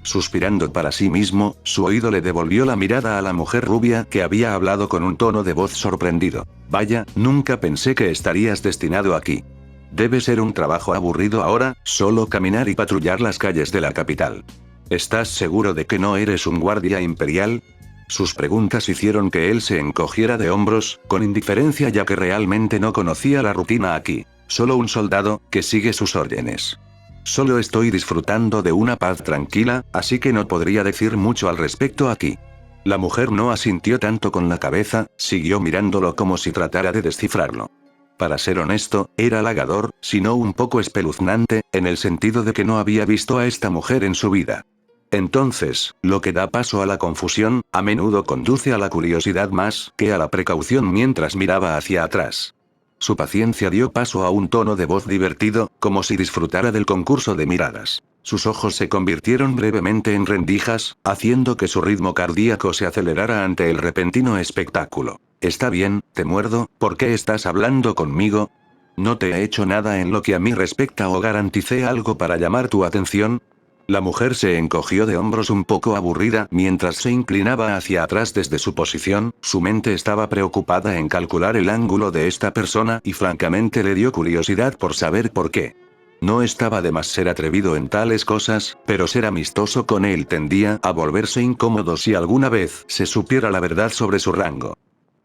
Suspirando para sí mismo, su oído le devolvió la mirada a la mujer rubia que había hablado con un tono de voz sorprendido. Vaya, nunca pensé que estarías destinado aquí. Debe ser un trabajo aburrido ahora, solo caminar y patrullar las calles de la capital. ¿Estás seguro de que no eres un guardia imperial? Sus preguntas hicieron que él se encogiera de hombros, con indiferencia ya que realmente no conocía la rutina aquí. Solo un soldado, que sigue sus órdenes. Solo estoy disfrutando de una paz tranquila, así que no podría decir mucho al respecto aquí. La mujer no asintió tanto con la cabeza, siguió mirándolo como si tratara de descifrarlo. Para ser honesto, era halagador, sino un poco espeluznante, en el sentido de que no había visto a esta mujer en su vida. Entonces, lo que da paso a la confusión, a menudo conduce a la curiosidad más que a la precaución mientras miraba hacia atrás. Su paciencia dio paso a un tono de voz divertido, como si disfrutara del concurso de miradas. Sus ojos se convirtieron brevemente en rendijas, haciendo que su ritmo cardíaco se acelerara ante el repentino espectáculo. Está bien, te muerdo, ¿por qué estás hablando conmigo? ¿No te he hecho nada en lo que a mí respecta o garanticé algo para llamar tu atención? La mujer se encogió de hombros un poco aburrida mientras se inclinaba hacia atrás desde su posición. Su mente estaba preocupada en calcular el ángulo de esta persona y francamente le dio curiosidad por saber por qué. No estaba de más ser atrevido en tales cosas, pero ser amistoso con él tendía a volverse incómodo si alguna vez se supiera la verdad sobre su rango.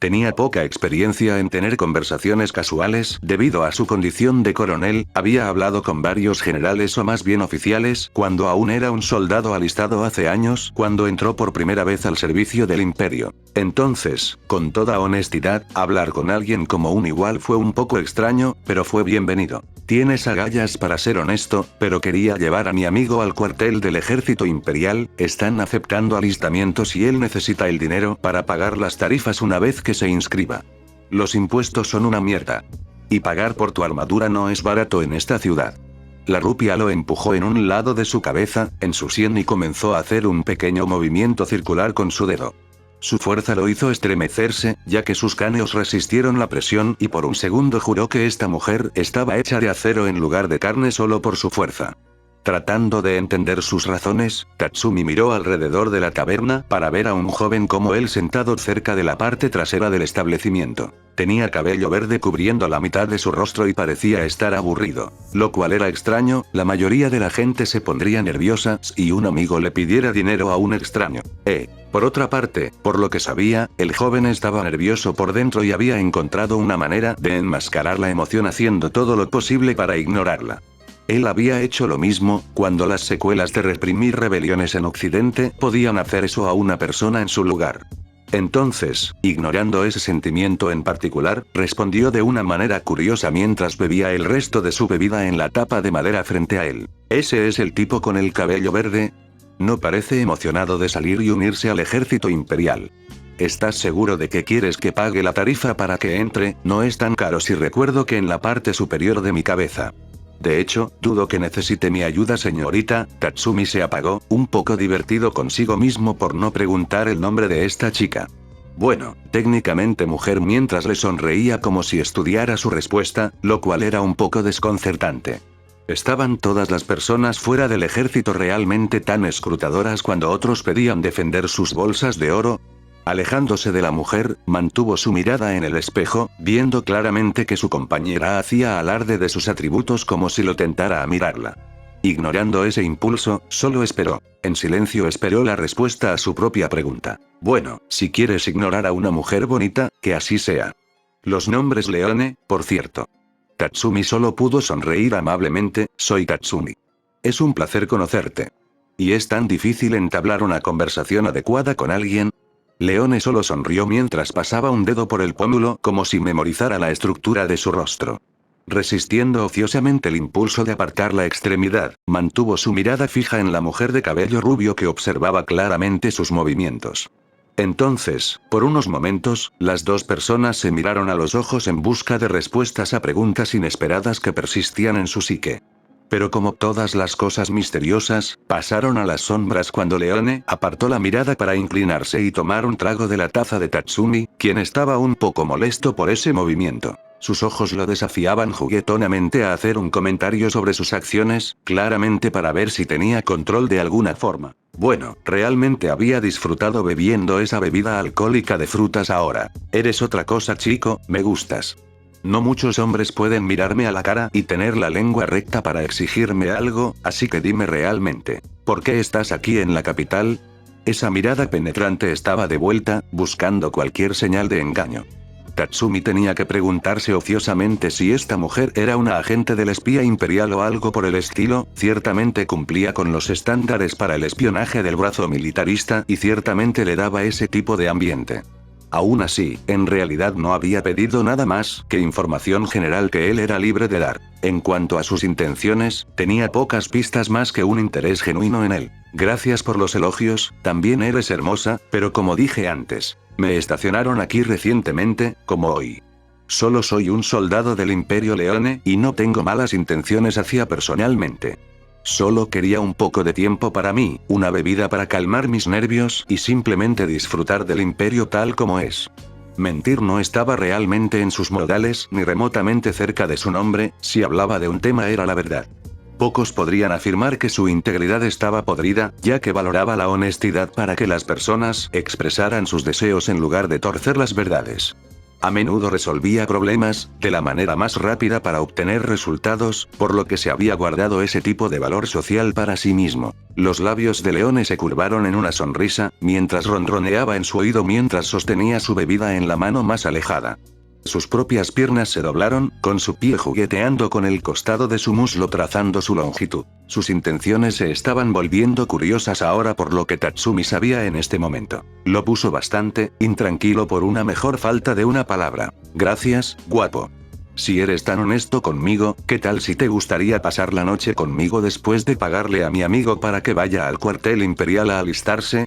Tenía poca experiencia en tener conversaciones casuales, debido a su condición de coronel, había hablado con varios generales o más bien oficiales, cuando aún era un soldado alistado hace años, cuando entró por primera vez al servicio del imperio. Entonces, con toda honestidad, hablar con alguien como un igual fue un poco extraño, pero fue bienvenido. Tienes agallas para ser honesto, pero quería llevar a mi amigo al cuartel del ejército imperial, están aceptando alistamientos y él necesita el dinero para pagar las tarifas una vez que se inscriba. Los impuestos son una mierda. Y pagar por tu armadura no es barato en esta ciudad. La rupia lo empujó en un lado de su cabeza, en su sien y comenzó a hacer un pequeño movimiento circular con su dedo. Su fuerza lo hizo estremecerse, ya que sus caneos resistieron la presión y por un segundo juró que esta mujer estaba hecha de acero en lugar de carne solo por su fuerza. Tratando de entender sus razones, Tatsumi miró alrededor de la taberna para ver a un joven como él sentado cerca de la parte trasera del establecimiento. Tenía cabello verde cubriendo la mitad de su rostro y parecía estar aburrido. Lo cual era extraño, la mayoría de la gente se pondría nerviosa si un amigo le pidiera dinero a un extraño. Por otra parte, por lo que sabía, el joven estaba nervioso por dentro y había encontrado una manera de enmascarar la emoción haciendo todo lo posible para ignorarla. Él había hecho lo mismo, cuando las secuelas de reprimir rebeliones en Occidente podían hacer eso a una persona en su lugar. Entonces, ignorando ese sentimiento en particular, respondió de una manera curiosa mientras bebía el resto de su bebida en la tapa de madera frente a él. ¿Ese es el tipo con el cabello verde? No parece emocionado de salir y unirse al ejército imperial. ¿Estás seguro de que quieres que pague la tarifa para que entre? No es tan caro si recuerdo que en la parte superior de mi cabeza. De hecho, dudo que necesite mi ayuda, señorita. Tatsumi se apagó, un poco divertido consigo mismo por no preguntar el nombre de esta chica. Bueno, técnicamente mujer, mientras le sonreía como si estudiara su respuesta, lo cual era un poco desconcertante. ¿Estaban todas las personas fuera del ejército realmente tan escrutadoras cuando otros pedían defender sus bolsas de oro? Alejándose de la mujer, mantuvo su mirada en el espejo, viendo claramente que su compañera hacía alarde de sus atributos como si lo tentara a mirarla. Ignorando ese impulso, solo esperó. En silencio esperó la respuesta a su propia pregunta. Bueno, si quieres ignorar a una mujer bonita, que así sea. Los nombres Leone, por cierto. Tatsumi solo pudo sonreír amablemente. Soy Tatsumi. Es un placer conocerte. ¿Y es tan difícil entablar una conversación adecuada con alguien? Leone solo sonrió mientras pasaba un dedo por el pómulo como si memorizara la estructura de su rostro. Resistiendo ociosamente el impulso de apartar la extremidad, mantuvo su mirada fija en la mujer de cabello rubio que observaba claramente sus movimientos. Entonces, por unos momentos, las dos personas se miraron a los ojos en busca de respuestas a preguntas inesperadas que persistían en su psique. Pero como todas las cosas misteriosas, pasaron a las sombras cuando Leone apartó la mirada para inclinarse y tomar un trago de la taza de Tatsumi, quien estaba un poco molesto por ese movimiento. Sus ojos lo desafiaban juguetonamente a hacer un comentario sobre sus acciones, claramente para ver si tenía control de alguna forma. Bueno, realmente había disfrutado bebiendo esa bebida alcohólica de frutas ahora. Eres otra cosa, chico, me gustas. No muchos hombres pueden mirarme a la cara y tener la lengua recta para exigirme algo, así que dime realmente, ¿por qué estás aquí en la capital? Esa mirada penetrante estaba de vuelta, buscando cualquier señal de engaño. Tatsumi tenía que preguntarse ociosamente si esta mujer era una agente del espía imperial o algo por el estilo. Ciertamente cumplía con los estándares para el espionaje del brazo militarista y ciertamente le daba ese tipo de ambiente. Aún así, en realidad no había pedido nada más que información general que él era libre de dar. En cuanto a sus intenciones, tenía pocas pistas más que un interés genuino en él. Gracias por los elogios, también eres hermosa, pero como dije antes, me estacionaron aquí recientemente, como hoy. Solo soy un soldado del Imperio Leone y no tengo malas intenciones hacia personalmente. Solo quería un poco de tiempo para mí, una bebida para calmar mis nervios y simplemente disfrutar del imperio tal como es. Mentir no estaba realmente en sus modales ni remotamente cerca de su nombre. Si hablaba de un tema era la verdad. Pocos podrían afirmar que su integridad estaba podrida, ya que valoraba la honestidad para que las personas expresaran sus deseos en lugar de torcer las verdades. A menudo resolvía problemas de la manera más rápida para obtener resultados, por lo que se había guardado ese tipo de valor social para sí mismo. Los labios de Leone se curvaron en una sonrisa, mientras ronroneaba en su oído mientras sostenía su bebida en la mano más alejada. Sus propias piernas se doblaron, con su pie jugueteando con el costado de su muslo trazando su longitud. Sus intenciones se estaban volviendo curiosas ahora por lo que Tatsumi sabía en este momento. Lo puso bastante intranquilo por una mejor falta de una palabra. Gracias, guapo. Si eres tan honesto conmigo, ¿qué tal si te gustaría pasar la noche conmigo después de pagarle a mi amigo para que vaya al cuartel imperial a alistarse?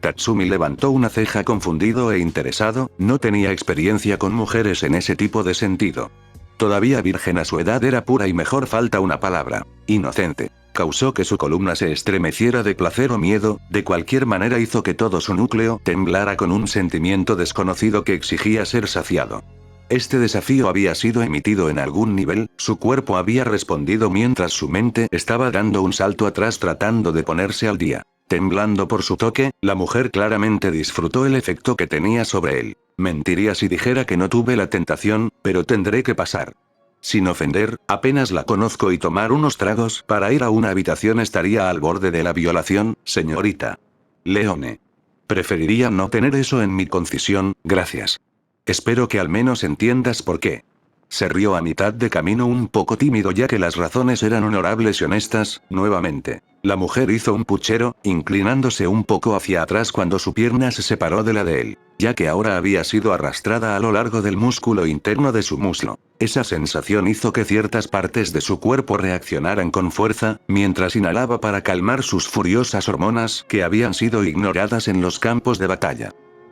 Tatsumi levantó una ceja confundido e interesado, no tenía experiencia con mujeres en ese tipo de sentido. Todavía virgen a su edad era pura y mejor falta una palabra. Inocente. Causó que su columna se estremeciera de placer o miedo, de cualquier manera hizo que todo su núcleo temblara con un sentimiento desconocido que exigía ser saciado. Este desafío había sido emitido en algún nivel, su cuerpo había respondido mientras su mente estaba dando un salto atrás tratando de ponerse al día. Temblando por su toque, la mujer claramente disfrutó el efecto que tenía sobre él. Mentiría si dijera que no tuve la tentación, pero tendré que pasar. Sin ofender, apenas la conozco y tomar unos tragos para ir a una habitación estaría al borde de la violación, señorita Leone. Preferiría no tener eso en mi concisión, gracias. Espero que al menos entiendas por qué. Se rió a mitad de camino un poco tímido ya que las razones eran honorables y honestas. Nuevamente, la mujer hizo un puchero, inclinándose un poco hacia atrás cuando su pierna se separó de la de él, ya que ahora había sido arrastrada a lo largo del músculo interno de su muslo. Esa sensación hizo que ciertas partes de su cuerpo reaccionaran con fuerza, mientras inhalaba para calmar sus furiosas hormonas que habían sido ignoradas en los campos de batalla.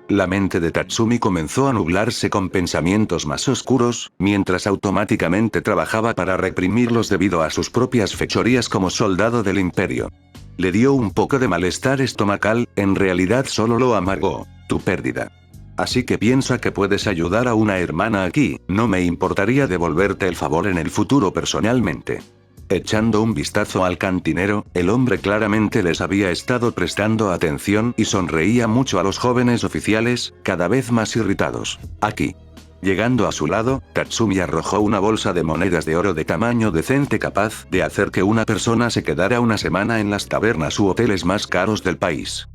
La mente de Tatsumi comenzó a nublarse con pensamientos más oscuros, mientras automáticamente trabajaba para reprimirlos debido a sus propias fechorías como soldado del imperio. Le dio un poco de malestar estomacal, en realidad solo lo amargó. Tu pérdida. Así que piensa que puedes ayudar a una hermana aquí, no me importaría devolverte el favor en el futuro personalmente. Echando un vistazo al cantinero, el hombre claramente les había estado prestando atención y sonreía mucho a los jóvenes oficiales, cada vez más irritados. Aquí. Llegando a su lado, Tatsumi arrojó una bolsa de monedas de oro de tamaño decente capaz de hacer que una persona se quedara una semana en las tabernas u hoteles más caros del país.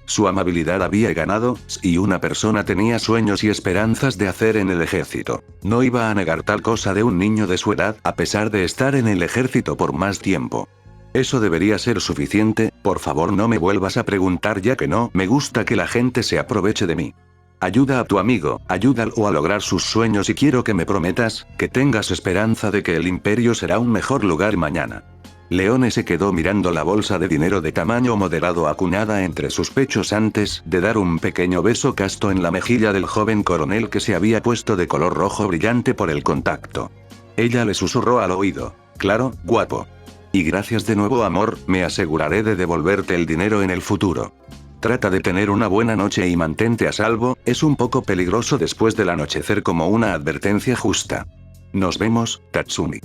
Su amabilidad había ganado, y una persona tenía sueños y esperanzas de hacer en el ejército. No iba a negar tal cosa de un niño de su edad, a pesar de estar en el ejército por más tiempo. Eso debería ser suficiente, por favor no me vuelvas a preguntar ya que no me gusta que la gente se aproveche de mí. Ayuda a tu amigo, ayúdalo a lograr sus sueños y quiero que me prometas, que tengas esperanza de que el imperio será un mejor lugar mañana. Leone se quedó mirando la bolsa de dinero de tamaño moderado acuñada entre sus pechos antes de dar un pequeño beso casto en la mejilla del joven coronel que se había puesto de color rojo brillante por el contacto. Ella le susurró al oído, claro, guapo. Y gracias de nuevo amor, me aseguraré de devolverte el dinero en el futuro. Trata de tener una buena noche y mantente a salvo, es un poco peligroso después del anochecer como una advertencia justa. Nos vemos, Tatsumi.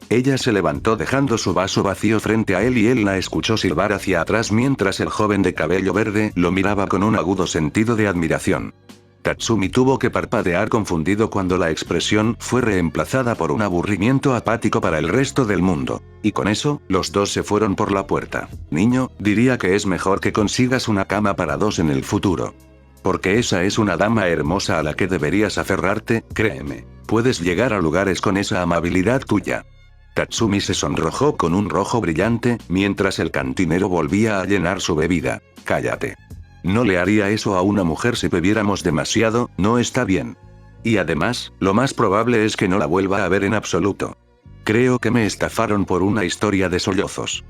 Ella se levantó dejando su vaso vacío frente a él y él la escuchó silbar hacia atrás mientras el joven de cabello verde lo miraba con un agudo sentido de admiración. Tatsumi tuvo que parpadear confundido cuando la expresión fue reemplazada por un aburrimiento apático para el resto del mundo. Y con eso, los dos se fueron por la puerta. Niño, diría que es mejor que consigas una cama para dos en el futuro. Porque esa es una dama hermosa a la que deberías aferrarte, créeme. Puedes llegar a lugares con esa amabilidad tuya. Tatsumi se sonrojó con un rojo brillante, mientras el cantinero volvía a llenar su bebida. Cállate. No le haría eso a una mujer si bebiéramos demasiado, no está bien. Y además, lo más probable es que no la vuelva a ver en absoluto. Creo que me estafaron por una historia de sollozos.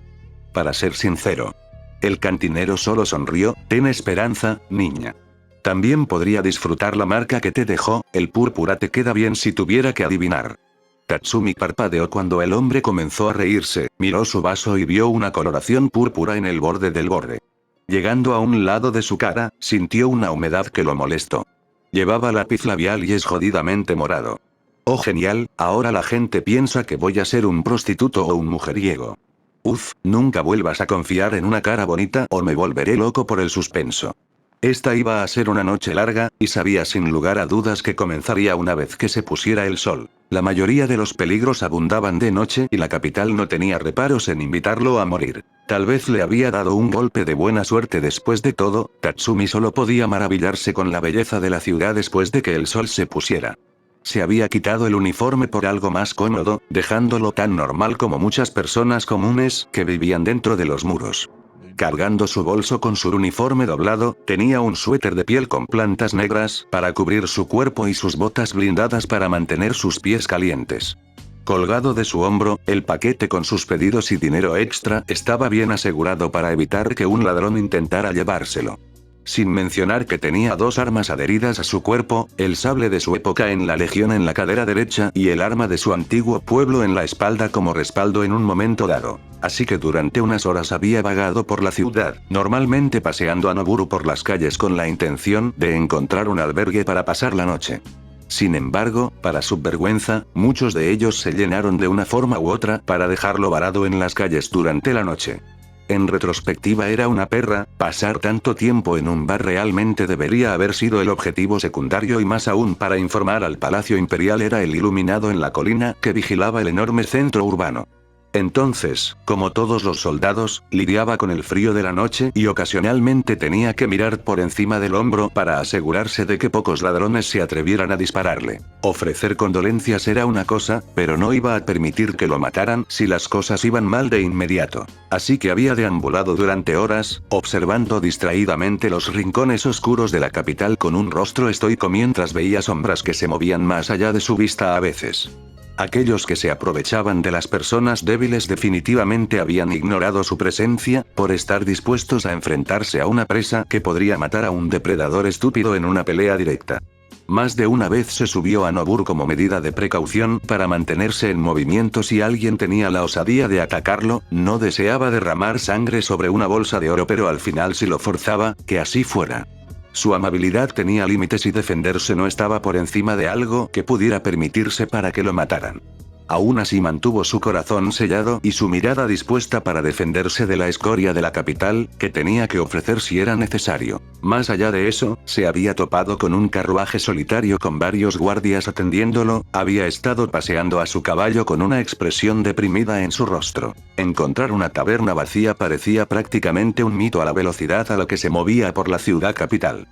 Para ser sincero. El cantinero solo sonrió, ten esperanza, niña. También podría disfrutar la marca que te dejó, el púrpura te queda bien si tuviera que adivinar. Tatsumi parpadeó cuando el hombre comenzó a reírse, miró su vaso y vio una coloración púrpura en el borde del borde. Llegando a un lado de su cara, sintió una humedad que lo molestó. Llevaba lápiz labial y es jodidamente morado. Oh genial, ahora la gente piensa que voy a ser un prostituto o un mujeriego. Uf, nunca vuelvas a confiar en una cara bonita o me volveré loco por el suspenso. Esta iba a ser una noche larga, y sabía sin lugar a dudas que comenzaría una vez que se pusiera el sol. La mayoría de los peligros abundaban de noche y la capital no tenía reparos en invitarlo a morir. Tal vez le había dado un golpe de buena suerte después de todo, Tatsumi solo podía maravillarse con la belleza de la ciudad después de que el sol se pusiera. Se había quitado el uniforme por algo más cómodo, dejándolo tan normal como muchas personas comunes que vivían dentro de los muros. Cargando su bolso con su uniforme doblado, tenía un suéter de piel con plantas negras para cubrir su cuerpo y sus botas blindadas para mantener sus pies calientes. Colgado de su hombro, el paquete con sus pedidos y dinero extra estaba bien asegurado para evitar que un ladrón intentara llevárselo. Sin mencionar que tenía dos armas adheridas a su cuerpo, el sable de su época en la legión en la cadera derecha y el arma de su antiguo pueblo en la espalda como respaldo en un momento dado. Así que durante unas horas había vagado por la ciudad, normalmente paseando a Noburu por las calles con la intención de encontrar un albergue para pasar la noche. Sin embargo, para su vergüenza, muchos de ellos se llenaron de una forma u otra para dejarlo varado en las calles durante la noche. En retrospectiva era una perra, pasar tanto tiempo en un bar realmente debería haber sido el objetivo secundario y más aún para informar al Palacio Imperial era el iluminado en la colina que vigilaba el enorme centro urbano. Entonces, como todos los soldados, lidiaba con el frío de la noche y ocasionalmente tenía que mirar por encima del hombro para asegurarse de que pocos ladrones se atrevieran a dispararle. Ofrecer condolencias era una cosa, pero no iba a permitir que lo mataran si las cosas iban mal de inmediato. Así que había deambulado durante horas, observando distraídamente los rincones oscuros de la capital con un rostro estoico mientras veía sombras que se movían más allá de su vista a veces. Aquellos que se aprovechaban de las personas débiles definitivamente habían ignorado su presencia, por estar dispuestos a enfrentarse a una presa que podría matar a un depredador estúpido en una pelea directa. Más de una vez se subió a Nobur como medida de precaución para mantenerse en movimiento si alguien tenía la osadía de atacarlo, no deseaba derramar sangre sobre una bolsa de oro pero al final si lo forzaba, que así fuera. Su amabilidad tenía límites y defenderse no estaba por encima de algo que pudiera permitirse para que lo mataran. Aún así mantuvo su corazón sellado y su mirada dispuesta para defenderse de la escoria de la capital, que tenía que ofrecer si era necesario. Más allá de eso, se había topado con un carruaje solitario con varios guardias atendiéndolo, había estado paseando a su caballo con una expresión deprimida en su rostro. Encontrar una taberna vacía parecía prácticamente un mito a la velocidad a la que se movía por la ciudad capital.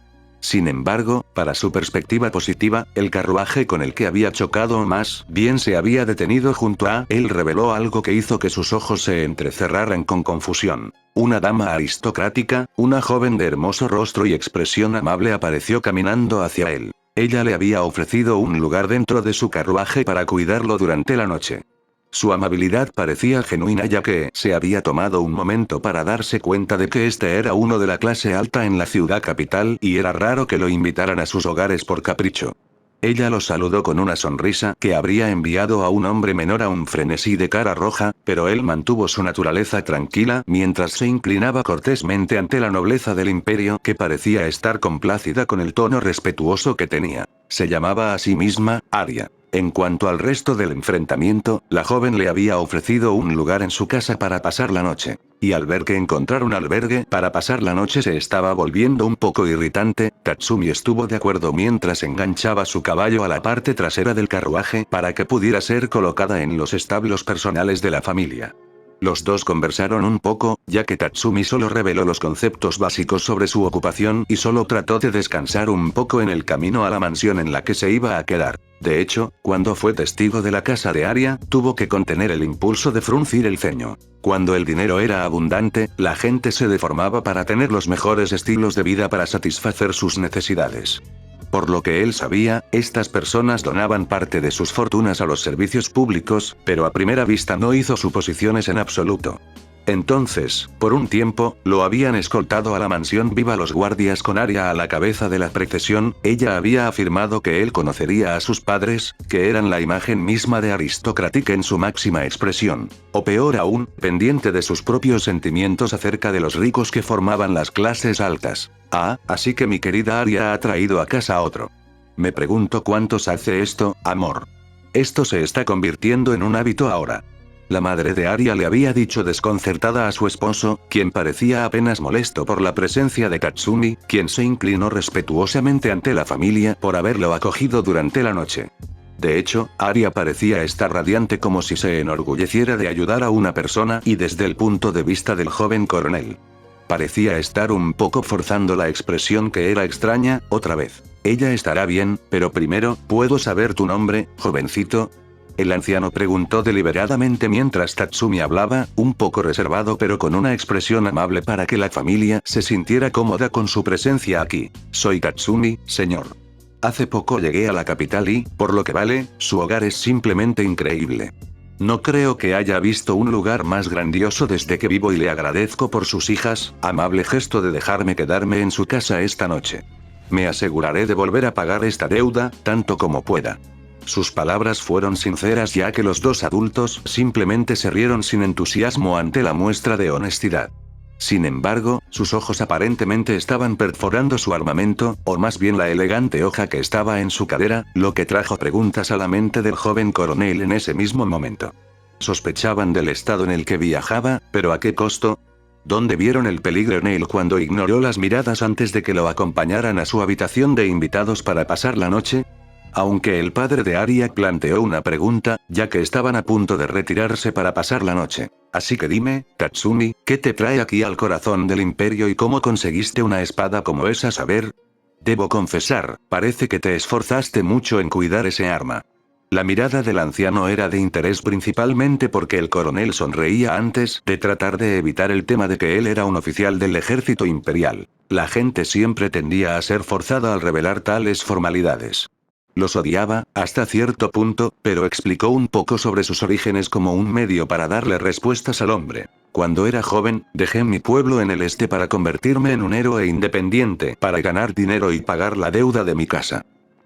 Sin embargo, para su perspectiva positiva, el carruaje con el que había chocado más bien se había detenido junto a él reveló algo que hizo que sus ojos se entrecerraran con confusión. Una dama aristocrática, una joven de hermoso rostro y expresión amable apareció caminando hacia él. Ella le había ofrecido un lugar dentro de su carruaje para cuidarlo durante la noche. Su amabilidad parecía genuina ya que se había tomado un momento para darse cuenta de que este era uno de la clase alta en la ciudad capital y era raro que lo invitaran a sus hogares por capricho. Ella lo saludó con una sonrisa que habría enviado a un hombre menor a un frenesí de cara roja, pero él mantuvo su naturaleza tranquila mientras se inclinaba cortésmente ante la nobleza del imperio que parecía estar complacida con el tono respetuoso que tenía. Se llamaba a sí misma Arya. En cuanto al resto del enfrentamiento, la joven le había ofrecido un lugar en su casa para pasar la noche. Y al ver que encontrar un albergue para pasar la noche se estaba volviendo un poco irritante, Tatsumi estuvo de acuerdo mientras enganchaba su caballo a la parte trasera del carruaje para que pudiera ser colocada en los establos personales de la familia. Los dos conversaron un poco, ya que Tatsumi solo reveló los conceptos básicos sobre su ocupación y solo trató de descansar un poco en el camino a la mansión en la que se iba a quedar. De hecho, cuando fue testigo de la casa de Arya, tuvo que contener el impulso de fruncir el ceño. Cuando el dinero era abundante, la gente se deformaba para tener los mejores estilos de vida para satisfacer sus necesidades. Por lo que él sabía, estas personas donaban parte de sus fortunas a los servicios públicos, pero a primera vista no hizo suposiciones en absoluto. Entonces, por un tiempo, lo habían escoltado a la mansión viva los guardias con Arya a la cabeza de la procesión, ella había afirmado que él conocería a sus padres, que eran la imagen misma de aristocrática en su máxima expresión. O peor aún, pendiente de sus propios sentimientos acerca de los ricos que formaban las clases altas. Ah, así que mi querida Arya ha traído a casa a otro. Me pregunto cuántos hace esto, amor. Esto se está convirtiendo en un hábito ahora. La madre de Arya le había dicho desconcertada a su esposo, quien parecía apenas molesto por la presencia de Tatsumi, quien se inclinó respetuosamente ante la familia por haberlo acogido durante la noche. De hecho, Arya parecía estar radiante como si se enorgulleciera de ayudar a una persona y desde el punto de vista del joven coronel. Parecía estar un poco forzando la expresión que era extraña, otra vez. Ella estará bien, pero primero, ¿puedo saber tu nombre, jovencito? El anciano preguntó deliberadamente mientras Tatsumi hablaba, un poco reservado pero con una expresión amable para que la familia se sintiera cómoda con su presencia aquí. Soy Tatsumi, señor. Hace poco llegué a la capital y, por lo que vale, su hogar es simplemente increíble. No creo que haya visto un lugar más grandioso desde que vivo y le agradezco por sus hijas, amable gesto de dejarme quedarme en su casa esta noche. Me aseguraré de volver a pagar esta deuda, tanto como pueda. Sus palabras fueron sinceras ya que los dos adultos simplemente se rieron sin entusiasmo ante la muestra de honestidad. Sin embargo, sus ojos aparentemente estaban perforando su armamento, o más bien la elegante hoja que estaba en su cadera, lo que trajo preguntas a la mente del joven coronel en ese mismo momento. Sospechaban del estado en el que viajaba, pero ¿a qué costo? ¿Dónde vieron el peligro en él cuando ignoró las miradas antes de que lo acompañaran a su habitación de invitados para pasar la noche? Aunque el padre de Arya planteó una pregunta, ya que estaban a punto de retirarse para pasar la noche. Así que dime, Tatsumi, ¿qué te trae aquí al corazón del imperio y cómo conseguiste una espada como esa? Saber. Debo confesar, parece que te esforzaste mucho en cuidar ese arma. La mirada del anciano era de interés principalmente porque el coronel sonreía antes de tratar de evitar el tema de que él era un oficial del ejército imperial. La gente siempre tendía a ser forzada al revelar tales formalidades. Los odiaba, hasta cierto punto, pero explicó un poco sobre sus orígenes como un medio para darle respuestas al hombre. Cuando era joven, dejé mi pueblo en el este para convertirme en un héroe independiente, para ganar dinero y pagar la deuda de mi casa.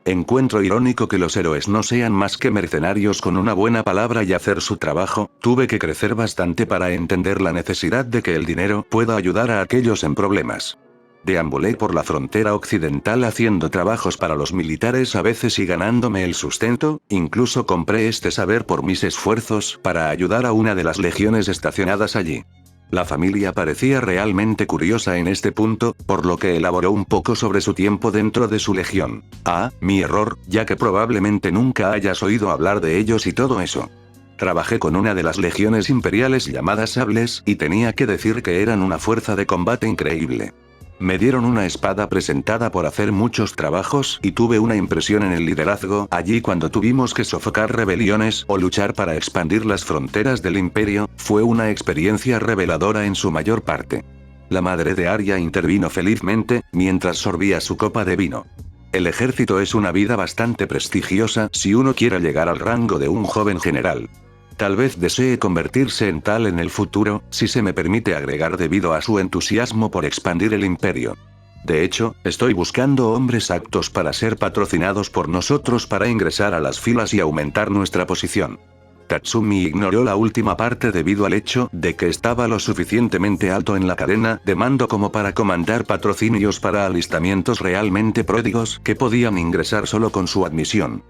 Encuentro irónico que los héroes no sean más que mercenarios con una buena palabra y hacer su trabajo. Tuve que crecer bastante para entender la necesidad de que el dinero pueda ayudar a aquellos en problemas. Deambulé por la frontera occidental haciendo trabajos para los militares a veces y ganándome el sustento, incluso compré este saber por mis esfuerzos para ayudar a una de las legiones estacionadas allí. La familia parecía realmente curiosa en este punto, por lo que elaboró un poco sobre su tiempo dentro de su legión. Ah, mi error, ya que probablemente nunca hayas oído hablar de ellos y todo eso. Trabajé con una de las legiones imperiales llamadas Sables y tenía que decir que eran una fuerza de combate increíble. Me dieron una espada presentada por hacer muchos trabajos y tuve una impresión en el liderazgo allí cuando tuvimos que sofocar rebeliones o luchar para expandir las fronteras del imperio. Fue una experiencia reveladora en su mayor parte. La madre de Arya intervino felizmente, mientras sorbía su copa de vino. El ejército es una vida bastante prestigiosa si uno quiere llegar al rango de un joven general. Tal vez desee convertirse en tal en el futuro, si se me permite agregar debido a su entusiasmo por expandir el imperio. De hecho, estoy buscando hombres aptos para ser patrocinados por nosotros para ingresar a las filas y aumentar nuestra posición. Tatsumi ignoró la última parte debido al hecho de que estaba lo suficientemente alto en la cadena de mando como para comandar patrocinios para alistamientos realmente pródigos que podían ingresar solo con su admisión.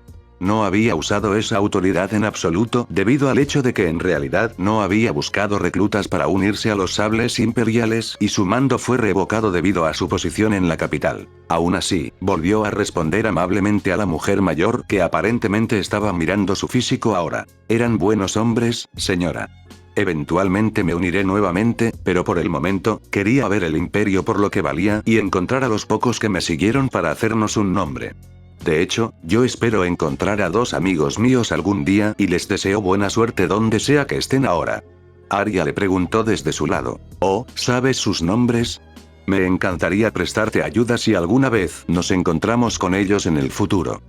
No había usado esa autoridad en absoluto debido al hecho de que en realidad no había buscado reclutas para unirse a los sables imperiales y su mando fue revocado debido a su posición en la capital. Aún así, volvió a responder amablemente a la mujer mayor que aparentemente estaba mirando su físico ahora. Eran buenos hombres, señora. Eventualmente me uniré nuevamente, pero por el momento, quería ver el imperio por lo que valía y encontrar a los pocos que me siguieron para hacernos un nombre. De hecho, yo espero encontrar a 2 amigos míos algún día y les deseo buena suerte donde sea que estén ahora. Arya le preguntó desde su lado. Oh, ¿sabes sus nombres? Me encantaría prestarte ayuda si alguna vez nos encontramos con ellos en el futuro.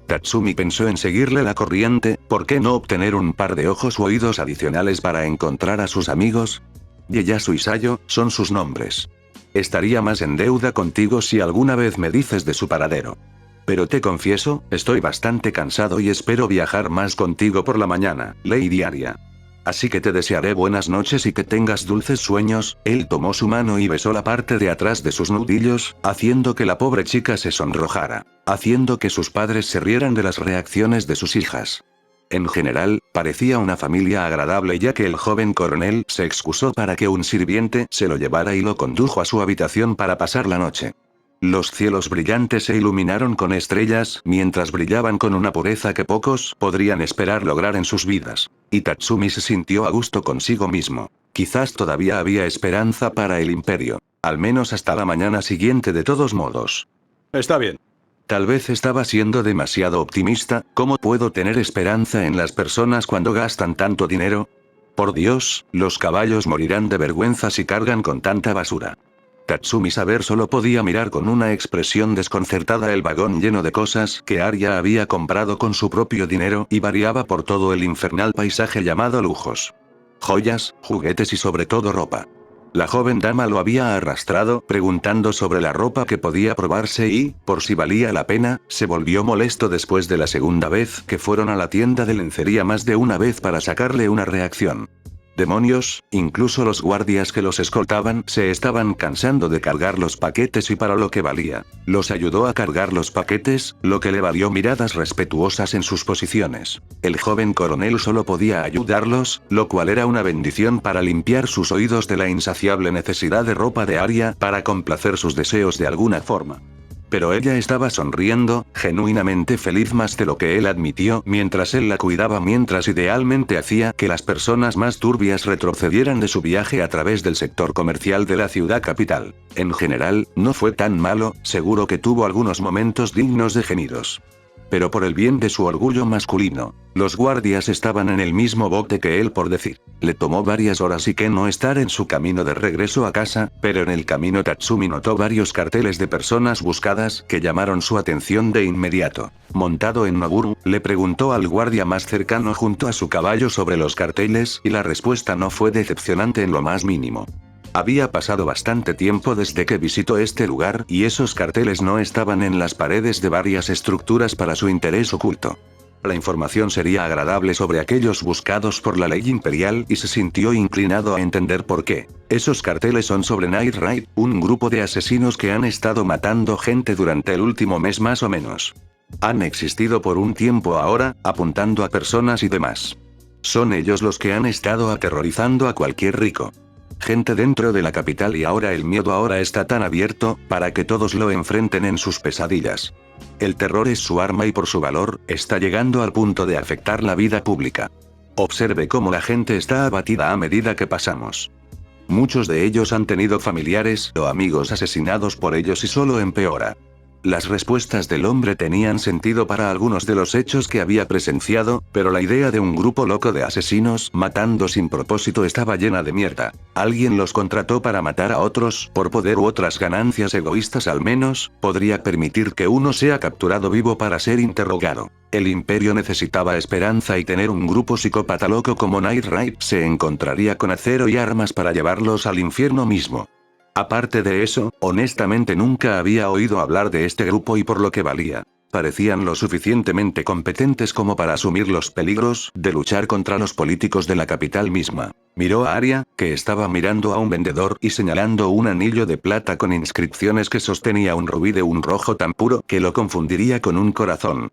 Tatsumi pensó en seguirle la corriente. ¿Por qué no obtener un par de ojos u oídos adicionales para encontrar a sus amigos? Ieyasu y Sayo son sus nombres. Estaría más en deuda contigo si alguna vez me dices de su paradero. Pero te confieso, estoy bastante cansado y espero viajar más contigo por la mañana, Lady Arya. Así que te desearé buenas noches y que tengas dulces sueños. Él tomó su mano y besó la parte de atrás de sus nudillos, haciendo que la pobre chica se sonrojara, haciendo que sus padres se rieran de las reacciones de sus hijas. En general, parecía una familia agradable ya que el joven coronel se excusó para que un sirviente se lo llevara y lo condujo a su habitación para pasar la noche. Los cielos brillantes se iluminaron con estrellas, mientras brillaban con una pureza que pocos podrían esperar lograr en sus vidas. Y Tatsumi se sintió a gusto consigo mismo. Quizás todavía había esperanza para el imperio. Al menos hasta la mañana siguiente de todos modos. Está bien. Tal vez estaba siendo demasiado optimista. ¿Cómo puedo tener esperanza en las personas cuando gastan tanto dinero? Por Dios, los caballos morirán de vergüenza si cargan con tanta basura. Tatsumi Saber solo podía mirar con una expresión desconcertada el vagón lleno de cosas que Arya había comprado con su propio dinero y variaba por todo el infernal paisaje llamado lujos. Joyas, juguetes y sobre todo ropa. La joven dama lo había arrastrado, preguntando sobre la ropa que podía probarse y, por si valía la pena, se volvió molesto después de la segunda vez que fueron a la tienda de lencería más de una vez para sacarle una reacción. Demonios, incluso los guardias que los escoltaban se estaban cansando de cargar los paquetes y para lo que valía. Los ayudó a cargar los paquetes, lo que le valió miradas respetuosas en sus posiciones. El joven coronel solo podía ayudarlos, lo cual era una bendición para limpiar sus oídos de la insaciable necesidad de ropa de Arya para complacer sus deseos de alguna forma. Pero ella estaba sonriendo, genuinamente feliz más de lo que él admitió mientras él la cuidaba mientras idealmente hacía que las personas más turbias retrocedieran de su viaje a través del sector comercial de la ciudad capital. En general, no fue tan malo, seguro que tuvo algunos momentos dignos de gemidos. Pero por el bien de su orgullo masculino, los guardias estaban en el mismo bote que él por decir. Le tomó varias horas y que no estar en su camino de regreso a casa, pero en el camino Tatsumi notó varios carteles de personas buscadas que llamaron su atención de inmediato. Montado en Noburu, le preguntó al guardia más cercano junto a su caballo sobre los carteles y la respuesta no fue decepcionante en lo más mínimo. Había pasado bastante tiempo desde que visitó este lugar y esos carteles no estaban en las paredes de varias estructuras para su interés oculto. La información sería agradable sobre aquellos buscados por la ley imperial y se sintió inclinado a entender por qué. Esos carteles son sobre Night Raid, un grupo de asesinos que han estado matando gente durante el último mes más o menos. Han existido por un tiempo ahora, apuntando a personas y demás. Son ellos los que han estado aterrorizando a cualquier rico. Gente dentro de la capital y ahora el miedo ahora está tan abierto, para que todos lo enfrenten en sus pesadillas. El terror es su arma y por su valor, está llegando al punto de afectar la vida pública. Observe cómo la gente está abatida a medida que pasamos. Muchos de ellos han tenido familiares o amigos asesinados por ellos y solo empeora. Las respuestas del hombre tenían sentido para algunos de los hechos que había presenciado, pero la idea de un grupo loco de asesinos matando sin propósito estaba llena de mierda. Alguien los contrató para matar a otros, por poder u otras ganancias egoístas al menos, podría permitir que uno sea capturado vivo para ser interrogado. El imperio necesitaba esperanza y tener un grupo psicópata loco como Night Raid se encontraría con acero y armas para llevarlos al infierno mismo. Aparte de eso, honestamente nunca había oído hablar de este grupo y por lo que valía. Parecían lo suficientemente competentes como para asumir los peligros de luchar contra los políticos de la capital misma. Miró a Arya, que estaba mirando a un vendedor y señalando un anillo de plata con inscripciones que sostenía un rubí de un rojo tan puro que lo confundiría con un corazón.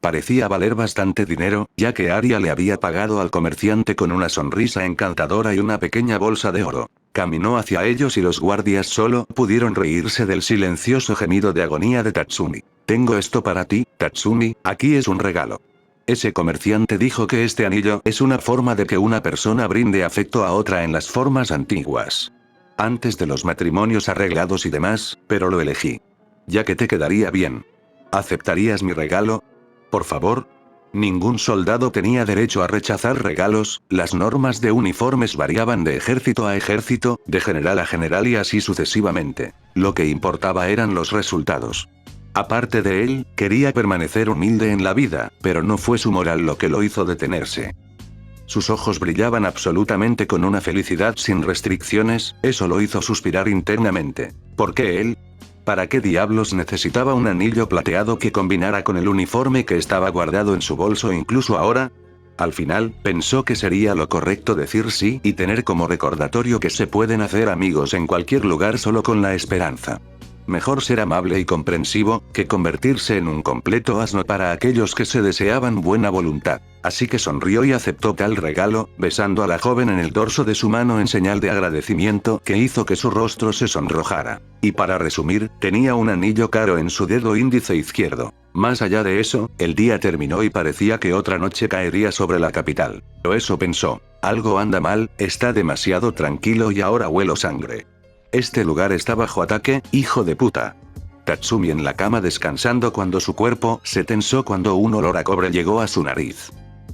Parecía valer bastante dinero, ya que Arya le había pagado al comerciante con una sonrisa encantadora y una pequeña bolsa de oro. Caminó hacia ellos y los guardias solo pudieron reírse del silencioso gemido de agonía de Tatsumi. Tengo esto para ti, Tatsumi, aquí es un regalo. Ese comerciante dijo que este anillo es una forma de que una persona brinde afecto a otra en las formas antiguas. Antes de los matrimonios arreglados y demás, pero lo elegí. Ya que te quedaría bien. ¿Aceptarías mi regalo? Por favor. Ningún soldado tenía derecho a rechazar regalos, las normas de uniformes variaban de ejército a ejército, de general a general y así sucesivamente. Lo que importaba eran los resultados. Aparte de él, quería permanecer humilde en la vida, pero no fue su moral lo que lo hizo detenerse. Sus ojos brillaban absolutamente con una felicidad sin restricciones, eso lo hizo suspirar internamente. ¿Por qué él? ¿Para qué diablos necesitaba un anillo plateado que combinara con el uniforme que estaba guardado en su bolso incluso ahora? Al final, pensó que sería lo correcto decir sí y tener como recordatorio que se pueden hacer amigos en cualquier lugar solo con la esperanza. Mejor ser amable y comprensivo, que convertirse en un completo asno para aquellos que se deseaban buena voluntad. Así que sonrió y aceptó tal regalo, besando a la joven en el dorso de su mano en señal de agradecimiento que hizo que su rostro se sonrojara. Y para resumir, tenía un anillo caro en su dedo índice izquierdo. Más allá de eso, el día terminó y parecía que otra noche caería sobre la capital. Pero eso pensó. Algo anda mal, está demasiado tranquilo y ahora huelo sangre. Este lugar está bajo ataque, hijo de puta. Tatsumi en la cama descansando cuando su cuerpo se tensó cuando un olor a cobre llegó a su nariz.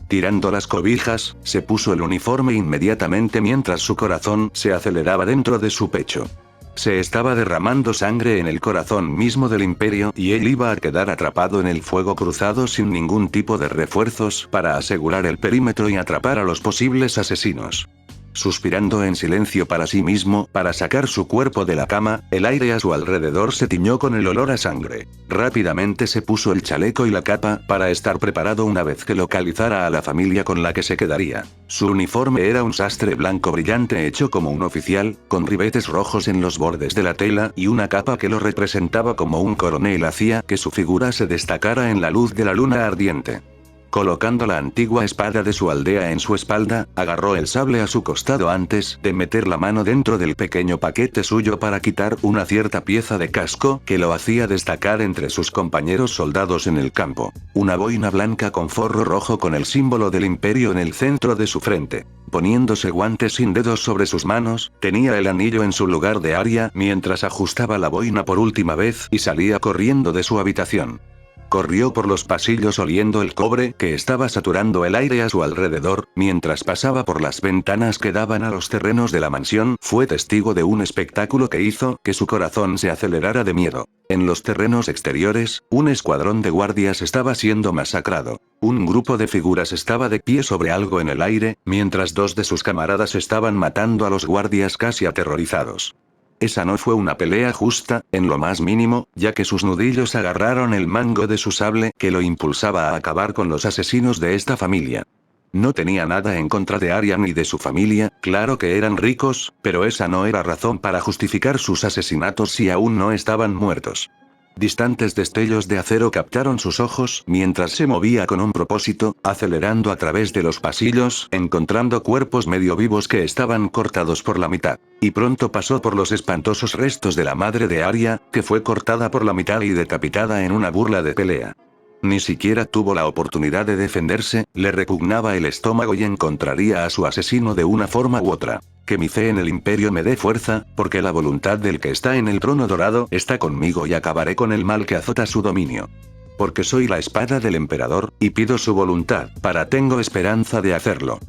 Tirando las cobijas, se puso el uniforme inmediatamente mientras su corazón se aceleraba dentro de su pecho. Se estaba derramando sangre en el corazón mismo del imperio y él iba a quedar atrapado en el fuego cruzado sin ningún tipo de refuerzos para asegurar el perímetro y atrapar a los posibles asesinos. Suspirando en silencio para sí mismo, para sacar su cuerpo de la cama, el aire a su alrededor se tiñó con el olor a sangre. Rápidamente se puso el chaleco y la capa, para estar preparado una vez que localizara a la familia con la que se quedaría. Su uniforme era un sastre blanco brillante hecho como un oficial, con ribetes rojos en los bordes de la tela y una capa que lo representaba como un coronel hacía que su figura se destacara en la luz de la luna ardiente. Colocando la antigua espada de su aldea en su espalda, agarró el sable a su costado antes de meter la mano dentro del pequeño paquete suyo para quitar una cierta pieza de casco que lo hacía destacar entre sus compañeros soldados en el campo. Una boina blanca con forro rojo con el símbolo del imperio en el centro de su frente. Poniéndose guantes sin dedos sobre sus manos, tenía el anillo en su lugar de Arya mientras ajustaba la boina por última vez y salía corriendo de su habitación. Corrió por los pasillos oliendo el cobre que estaba saturando el aire a su alrededor, mientras pasaba por las ventanas que daban a los terrenos de la mansión. Fue testigo de un espectáculo que hizo que su corazón se acelerara de miedo. En los terrenos exteriores, un escuadrón de guardias estaba siendo masacrado. Un grupo de figuras estaba de pie sobre algo en el aire, mientras dos de sus camaradas estaban matando a los guardias casi aterrorizados. Esa no fue una pelea justa, en lo más mínimo, ya que sus nudillos agarraron el mango de su sable que lo impulsaba a acabar con los asesinos de esta familia. No tenía nada en contra de Arya ni de su familia, claro que eran ricos, pero esa no era razón para justificar sus asesinatos si aún no estaban muertos. Distantes destellos de acero captaron sus ojos mientras se movía con un propósito, acelerando a través de los pasillos, encontrando cuerpos medio vivos que estaban cortados por la mitad. Y pronto pasó por los espantosos restos de la madre de Arya, que fue cortada por la mitad y decapitada en una burla de pelea. Ni siquiera tuvo la oportunidad de defenderse, le repugnaba el estómago y encontraría a su asesino de una forma u otra. Que mi fe en el imperio me dé fuerza, porque la voluntad del que está en el trono dorado está conmigo y acabaré con el mal que azota su dominio. Porque soy la espada del emperador, y pido su voluntad, para tengo esperanza de hacerlo.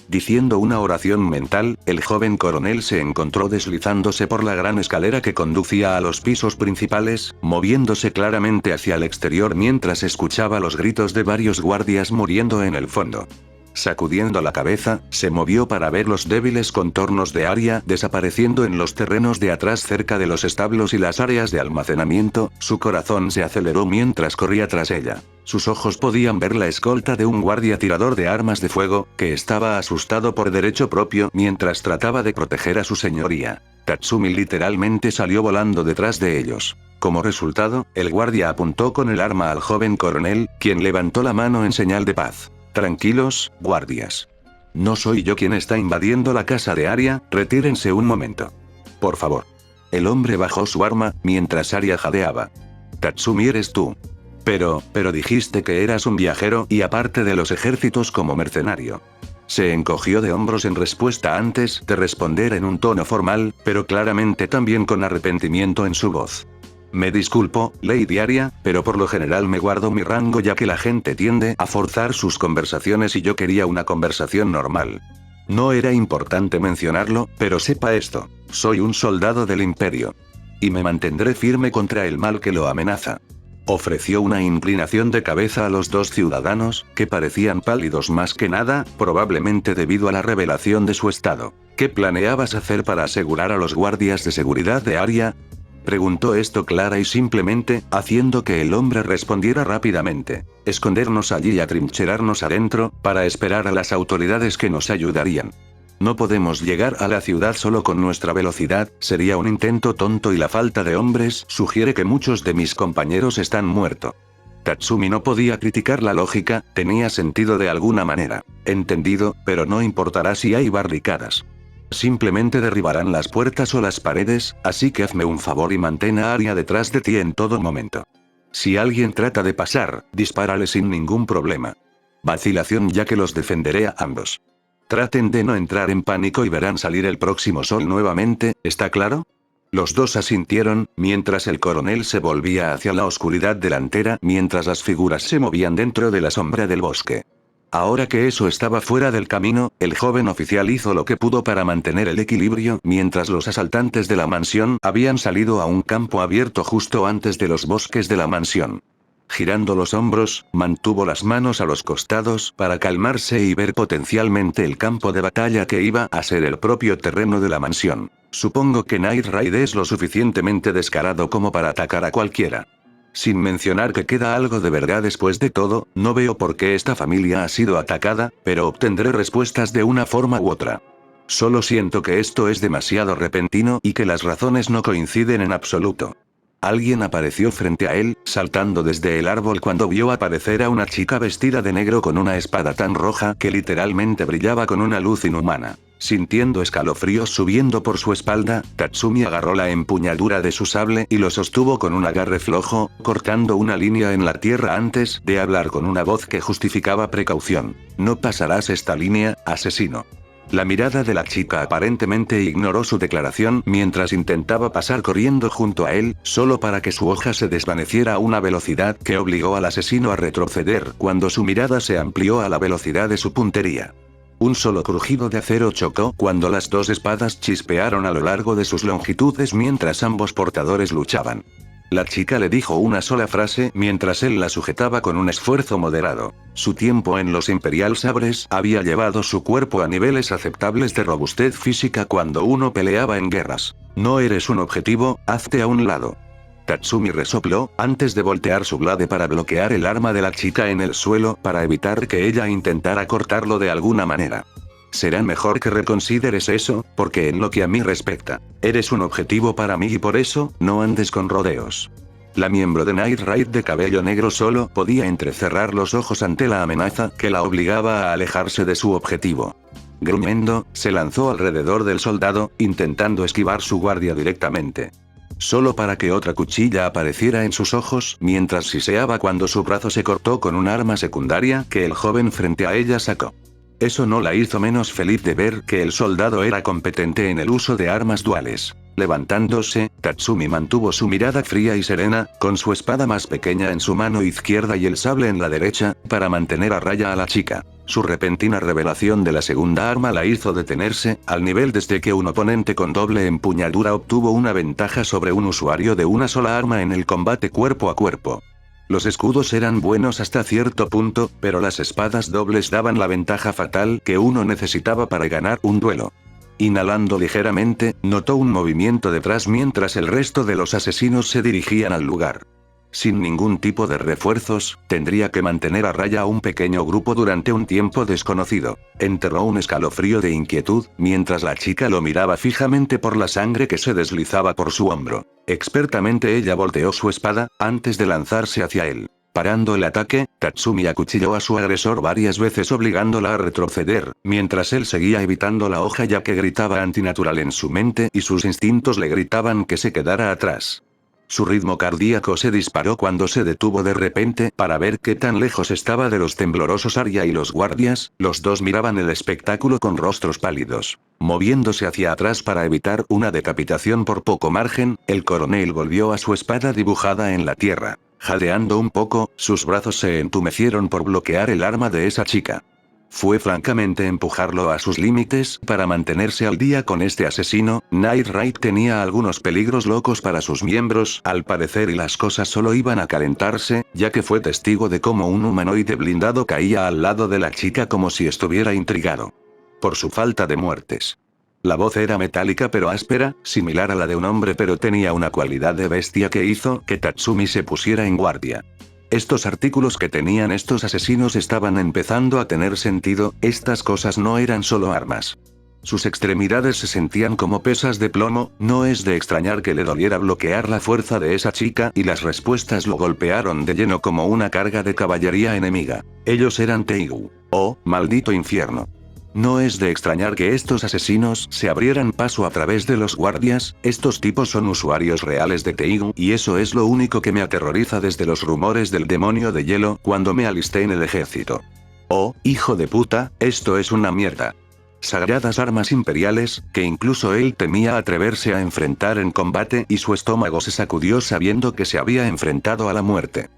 Diciendo una oración mental, el joven coronel se encontró deslizándose por la gran escalera que conducía a los pisos principales, moviéndose claramente hacia el exterior mientras escuchaba los gritos de varios guardias muriendo en el fondo. Sacudiendo la cabeza, se movió para ver los débiles contornos de Arya desapareciendo en los terrenos de atrás cerca de los establos y las áreas de almacenamiento. Su corazón se aceleró mientras corría tras ella. Sus ojos podían ver la escolta de un guardia tirador de armas de fuego, que estaba asustado por derecho propio mientras trataba de proteger a su señoría. Tatsumi literalmente salió volando detrás de ellos. Como resultado, el guardia apuntó con el arma al joven coronel, quien levantó la mano en señal de paz. Tranquilos, guardias. No soy yo quien está invadiendo la casa de Arya, retírense un momento. Por favor. El hombre bajó su arma, mientras Arya jadeaba. Tatsumi, eres tú. Pero dijiste que eras un viajero y aparte de los ejércitos como mercenario. Se encogió de hombros en respuesta antes de responder en un tono formal, pero claramente también con arrepentimiento en su voz. Me disculpo, Lady Arya, pero por lo general me guardo mi rango ya que la gente tiende a forzar sus conversaciones y yo quería una conversación normal. No era importante mencionarlo, pero sepa esto, soy un soldado del imperio. Y me mantendré firme contra el mal que lo amenaza. Ofreció una inclinación de cabeza a los dos ciudadanos, que parecían pálidos más que nada, probablemente debido a la revelación de su estado. ¿Qué planeabas hacer para asegurar a los guardias de seguridad de Arya? Preguntó esto clara y simplemente, haciendo que el hombre respondiera rápidamente. Escondernos allí y atrincherarnos adentro, para esperar a las autoridades que nos ayudarían. No podemos llegar a la ciudad solo con nuestra velocidad, sería un intento tonto y la falta de hombres sugiere que muchos de mis compañeros están muertos. Tatsumi no podía criticar la lógica, tenía sentido de alguna manera. Entendido, pero no importará si hay barricadas. Simplemente derribarán las puertas o las paredes, así que hazme un favor y mantén a Arya detrás de ti en todo momento. Si alguien trata de pasar, dispárale sin ningún problema. Vacilación ya que los defenderé a ambos. Traten de no entrar en pánico y verán salir el próximo sol nuevamente, ¿está claro? Los dos asintieron, mientras el coronel se volvía hacia la oscuridad delantera mientras las figuras se movían dentro de la sombra del bosque. Ahora que eso estaba fuera del camino, el joven oficial hizo lo que pudo para mantener el equilibrio mientras los asaltantes de la mansión habían salido a un campo abierto justo antes de los bosques de la mansión. Girando los hombros, mantuvo las manos a los costados para calmarse y ver potencialmente el campo de batalla que iba a ser el propio terreno de la mansión. Supongo que Night Raid es lo suficientemente descarado como para atacar a cualquiera. Sin mencionar que queda algo de verdad después de todo, no veo por qué esta familia ha sido atacada, pero obtendré respuestas de una forma u otra. Solo siento que esto es demasiado repentino y que las razones no coinciden en absoluto. Alguien apareció frente a él, saltando desde el árbol cuando vio aparecer a una chica vestida de negro con una espada tan roja que literalmente brillaba con una luz inhumana. Sintiendo escalofríos subiendo por su espalda, Tatsumi agarró la empuñadura de su sable y lo sostuvo con un agarre flojo, cortando una línea en la tierra antes de hablar con una voz que justificaba precaución. No pasarás esta línea, asesino. La mirada de la chica aparentemente ignoró su declaración mientras intentaba pasar corriendo junto a él, solo para que su hoja se desvaneciera a una velocidad que obligó al asesino a retroceder cuando su mirada se amplió a la velocidad de su puntería. Un solo crujido de acero chocó cuando las dos espadas chispearon a lo largo de sus longitudes mientras ambos portadores luchaban. La chica le dijo una sola frase mientras él la sujetaba con un esfuerzo moderado. Su tiempo en los Imperial Sabres había llevado su cuerpo a niveles aceptables de robustez física cuando uno peleaba en guerras. No eres un objetivo, hazte a un lado. Tatsumi resopló, antes de voltear su blade para bloquear el arma de la chica en el suelo para evitar que ella intentara cortarlo de alguna manera. Será mejor que reconsideres eso, porque en lo que a mí respecta, eres un objetivo para mí y por eso, no andes con rodeos. La miembro de Night Raid de cabello negro solo podía entrecerrar los ojos ante la amenaza que la obligaba a alejarse de su objetivo. Gruñendo, se lanzó alrededor del soldado, intentando esquivar su guardia directamente. Solo para que otra cuchilla apareciera en sus ojos mientras siseaba cuando su brazo se cortó con un arma secundaria que el joven frente a ella sacó. Eso no la hizo menos feliz de ver que el soldado era competente en el uso de armas duales. Levantándose, Tatsumi mantuvo su mirada fría y serena, con su espada más pequeña en su mano izquierda y el sable en la derecha, para mantener a raya a la chica. Su repentina revelación de la segunda arma la hizo detenerse, al nivel desde que un oponente con doble empuñadura obtuvo una ventaja sobre un usuario de una sola arma en el combate cuerpo a cuerpo. Los escudos eran buenos hasta cierto punto, pero las espadas dobles daban la ventaja fatal que uno necesitaba para ganar un duelo. Inhalando ligeramente, notó un movimiento detrás mientras el resto de los asesinos se dirigían al lugar. Sin ningún tipo de refuerzos, tendría que mantener a raya a un pequeño grupo durante un tiempo desconocido. Enterró un escalofrío de inquietud, mientras la chica lo miraba fijamente por la sangre que se deslizaba por su hombro. Expertamente ella volteó su espada, antes de lanzarse hacia él. Parando el ataque, Tatsumi acuchilló a su agresor varias veces obligándola a retroceder, mientras él seguía evitando la hoja ya que gritaba antinatural en su mente y sus instintos le gritaban que se quedara atrás. Su ritmo cardíaco se disparó cuando se detuvo de repente para ver qué tan lejos estaba de los temblorosos Arya y los guardias. Los dos miraban el espectáculo con rostros pálidos. Moviéndose hacia atrás para evitar una decapitación por poco margen, el coronel volvió a su espada dibujada en la tierra. Jadeando un poco, sus brazos se entumecieron por bloquear el arma de esa chica. Fue francamente empujarlo a sus límites para mantenerse al día con este asesino. Night Raid tenía algunos peligros locos para sus miembros, al parecer, y las cosas solo iban a calentarse, ya que fue testigo de cómo un humanoide blindado caía al lado de la chica como si estuviera intrigado por su falta de muertes. La voz era metálica pero áspera, similar a la de un hombre, pero tenía una cualidad de bestia que hizo que Tatsumi se pusiera en guardia. Estos artículos que tenían estos asesinos estaban empezando a tener sentido, estas cosas no eran solo armas. Sus extremidades se sentían como pesas de plomo, no es de extrañar que le doliera bloquear la fuerza de esa chica y las respuestas lo golpearon de lleno como una carga de caballería enemiga. Ellos eran Teigu. Oh, maldito infierno. No es de extrañar que estos asesinos se abrieran paso a través de los guardias, estos tipos son usuarios reales de Teigu y eso es lo único que me aterroriza desde los rumores del demonio de hielo cuando me alisté en el ejército. Oh, hijo de puta, esto es una mierda. Sagradas armas imperiales, que incluso él temía atreverse a enfrentar en combate y su estómago se sacudió sabiendo que se había enfrentado a la muerte.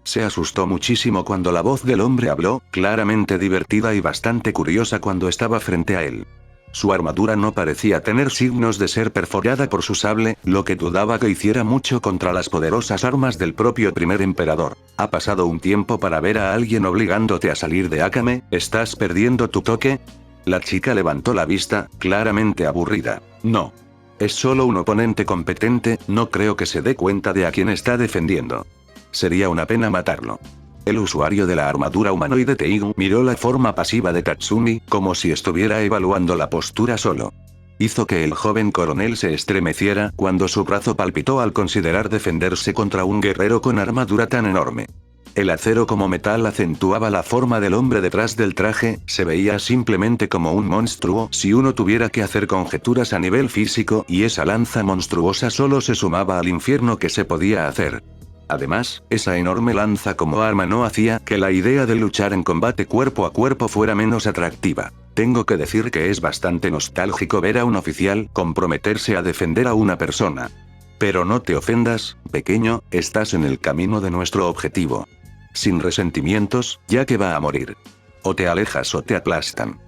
Se asustó muchísimo cuando la voz del hombre habló, claramente divertida y bastante curiosa cuando estaba frente a él. Su armadura no parecía tener signos de ser perforada por su sable, lo que dudaba que hiciera mucho contra las poderosas armas del propio primer emperador. ¿Ha pasado un tiempo para ver a alguien obligándote a salir de Akame? ¿Estás perdiendo tu toque? La chica levantó la vista, claramente aburrida. No. Es solo un oponente competente, no creo que se dé cuenta de a quién está defendiendo. Sería una pena matarlo. El usuario de la armadura humanoide Teigu miró la forma pasiva de Tatsumi, como si estuviera evaluando la postura solo. Hizo que el joven coronel se estremeciera cuando su brazo palpitó al considerar defenderse contra un guerrero con armadura tan enorme. El acero como metal acentuaba la forma del hombre detrás del traje, se veía simplemente como un monstruo si uno tuviera que hacer conjeturas a nivel físico, y esa lanza monstruosa solo se sumaba al infierno que se podía hacer. Además, esa enorme lanza como arma no hacía que la idea de luchar en combate cuerpo a cuerpo fuera menos atractiva. Tengo que decir que es bastante nostálgico ver a un oficial comprometerse a defender a una persona. Pero no te ofendas, pequeño, estás en el camino de nuestro objetivo. Sin resentimientos, ya que va a morir. O te alejas o te aplastan.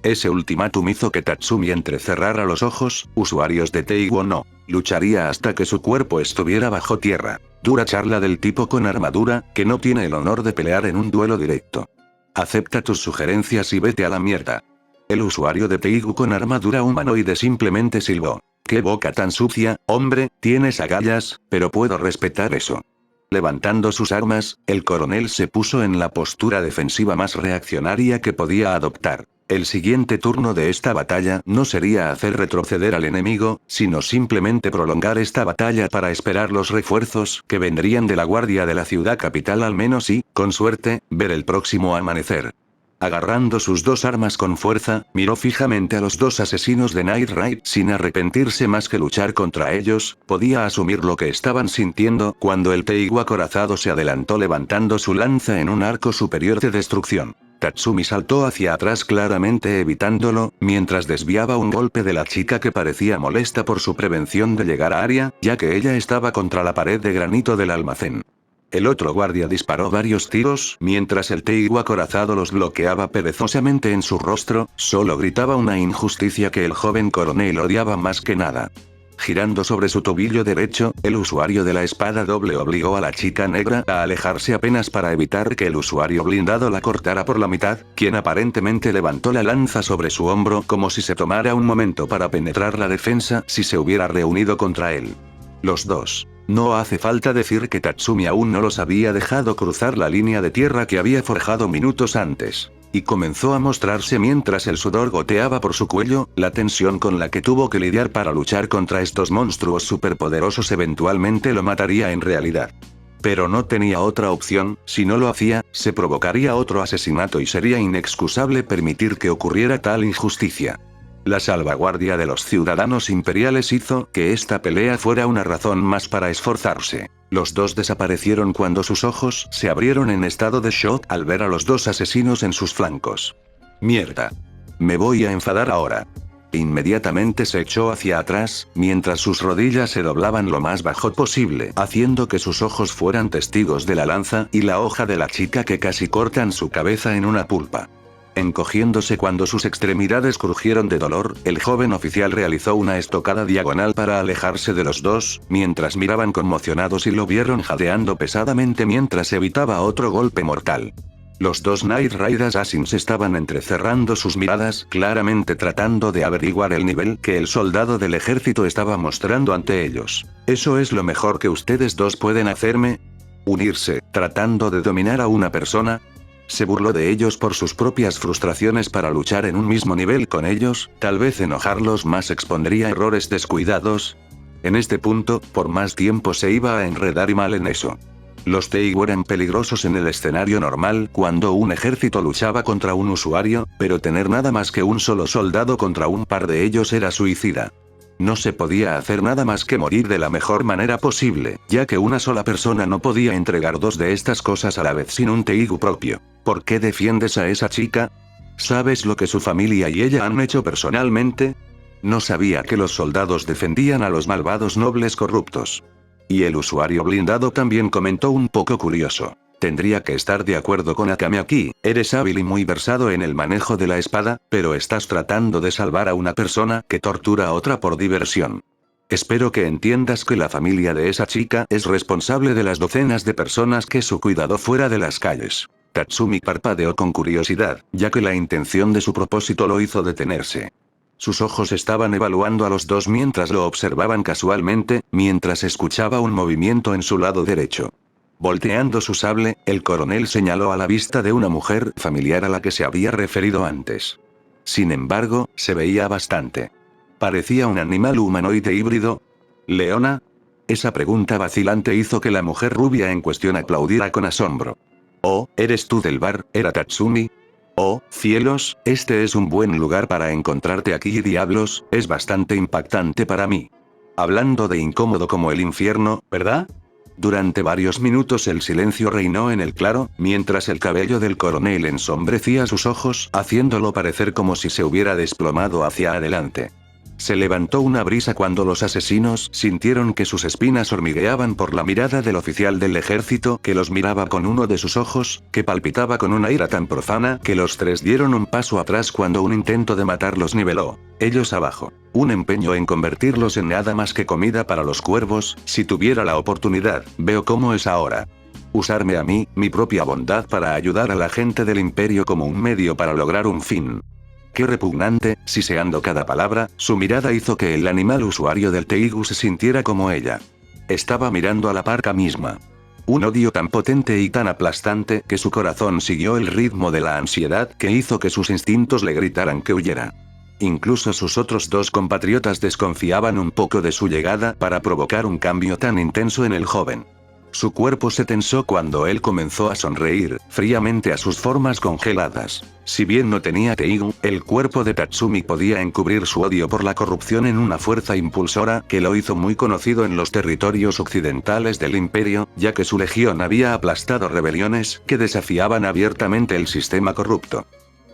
Ese ultimátum hizo que Tatsumi entrecerrara los ojos. Usuarios de Teigo no lucharía hasta que su cuerpo estuviera bajo tierra. Dura charla del tipo con armadura, que no tiene el honor de pelear en un duelo directo. Acepta tus sugerencias y vete a la mierda. El usuario de Teigu con armadura humanoide simplemente silbó. ¡Qué boca tan sucia, hombre! Tienes agallas, pero puedo respetar eso. Levantando sus armas, el coronel se puso en la postura defensiva más reaccionaria que podía adoptar. El siguiente turno de esta batalla no sería hacer retroceder al enemigo, sino simplemente prolongar esta batalla para esperar los refuerzos que vendrían de la guardia de la ciudad capital al menos y, con suerte, ver el próximo amanecer. Agarrando sus dos armas con fuerza, miró fijamente a los dos asesinos de Night Raid sin arrepentirse más que luchar contra ellos. Podía asumir lo que estaban sintiendo cuando el Teigu acorazado se adelantó levantando su lanza en un arco superior de destrucción. Tatsumi saltó hacia atrás claramente evitándolo, mientras desviaba un golpe de la chica que parecía molesta por su prevención de llegar a área, ya que ella estaba contra la pared de granito del almacén. El otro guardia disparó varios tiros, mientras el Teigu acorazado los bloqueaba perezosamente en su rostro, solo gritaba una injusticia que el joven coronel odiaba más que nada. Girando sobre su tobillo derecho, el usuario de la espada doble obligó a la chica negra a alejarse apenas para evitar que el usuario blindado la cortara por la mitad, quien aparentemente levantó la lanza sobre su hombro como si se tomara un momento para penetrar la defensa si se hubiera reunido contra él. Los dos. No hace falta decir que Tatsumi aún no los había dejado cruzar la línea de tierra que había forjado minutos antes. Y comenzó a mostrarse mientras el sudor goteaba por su cuello, la tensión con la que tuvo que lidiar para luchar contra estos monstruos superpoderosos eventualmente lo mataría en realidad. Pero no tenía otra opción, si no lo hacía, se provocaría otro asesinato y sería inexcusable permitir que ocurriera tal injusticia. La salvaguardia de los ciudadanos imperiales hizo que esta pelea fuera una razón más para esforzarse. Los dos desaparecieron cuando sus ojos se abrieron en estado de shock al ver a los dos asesinos en sus flancos. ¡Mierda! Me voy a enfadar ahora. Inmediatamente se echó hacia atrás, mientras sus rodillas se doblaban lo más bajo posible, haciendo que sus ojos fueran testigos de la lanza y la hoja de la chica que casi cortan su cabeza en una pulpa. Encogiéndose cuando sus extremidades crujieron de dolor, el joven oficial realizó una estocada diagonal para alejarse de los dos, mientras miraban conmocionados y lo vieron jadeando pesadamente mientras evitaba otro golpe mortal. Los dos Night Raid Assassins estaban entrecerrando sus miradas, claramente tratando de averiguar el nivel que el soldado del ejército estaba mostrando ante ellos. ¿Eso es lo mejor que ustedes dos pueden hacerme? ¿Unirse, tratando de dominar a una persona? Se burló de ellos por sus propias frustraciones para luchar en un mismo nivel con ellos, tal vez enojarlos más expondría errores descuidados. En este punto, por más tiempo se iba a enredar y mal en eso. Los Teigu eran peligrosos en el escenario normal cuando un ejército luchaba contra un usuario, pero tener nada más que un solo soldado contra un par de ellos era suicida. No se podía hacer nada más que morir de la mejor manera posible, ya que una sola persona no podía entregar dos de estas cosas a la vez sin un Teigu propio. ¿Por qué defiendes a esa chica? ¿Sabes lo que su familia y ella han hecho personalmente? No sabía que los soldados defendían a los malvados nobles corruptos. Y el usuario blindado también comentó un poco curioso. Tendría que estar de acuerdo con Akame aquí, eres hábil y muy versado en el manejo de la espada, pero estás tratando de salvar a una persona que tortura a otra por diversión. Espero que entiendas que la familia de esa chica es responsable de las docenas de personas que su cuidado fuera de las calles. Tatsumi parpadeó con curiosidad, ya que la intención de su propósito lo hizo detenerse. Sus ojos estaban evaluando a los dos mientras lo observaban casualmente, mientras escuchaba un movimiento en su lado derecho. Volteando su sable, el coronel señaló a la vista de una mujer familiar a la que se había referido antes. Sin embargo, se veía bastante. ¿Parecía un animal humanoide híbrido? ¿Leona? Esa pregunta vacilante hizo que la mujer rubia en cuestión aplaudiera con asombro. «Oh, ¿eres tú del bar, era Tatsumi? Oh, cielos, este es un buen lugar para encontrarte aquí y diablos, es bastante impactante para mí. Hablando de incómodo como el infierno, ¿verdad? Durante varios minutos el silencio reinó en el claro, mientras el cabello del coronel ensombrecía sus ojos, haciéndolo parecer como si se hubiera desplomado hacia adelante. Se levantó una brisa cuando los asesinos sintieron que sus espinas hormigueaban por la mirada del oficial del ejército que los miraba con uno de sus ojos, que palpitaba con una ira tan profana que los tres dieron un paso atrás cuando un intento de matarlos niveló. Ellos abajo. Un empeño en convertirlos en nada más que comida para los cuervos, si tuviera la oportunidad, veo cómo es ahora. Usarme a mí, mi propia bondad para ayudar a la gente del imperio como un medio para lograr un fin. Qué repugnante, siseando cada palabra, su mirada hizo que el animal usuario del Teigu se sintiera como ella. Estaba mirando a la parca misma. Un odio tan potente y tan aplastante que su corazón siguió el ritmo de la ansiedad que hizo que sus instintos le gritaran que huyera. Incluso sus otros dos compatriotas desconfiaban un poco de su llegada para provocar un cambio tan intenso en el joven. Su cuerpo se tensó cuando él comenzó a sonreír, fríamente a sus formas congeladas. Si bien no tenía Teigu, el cuerpo de Tatsumi podía encubrir su odio por la corrupción en una fuerza impulsora que lo hizo muy conocido en los territorios occidentales del imperio, ya que su legión había aplastado rebeliones que desafiaban abiertamente el sistema corrupto.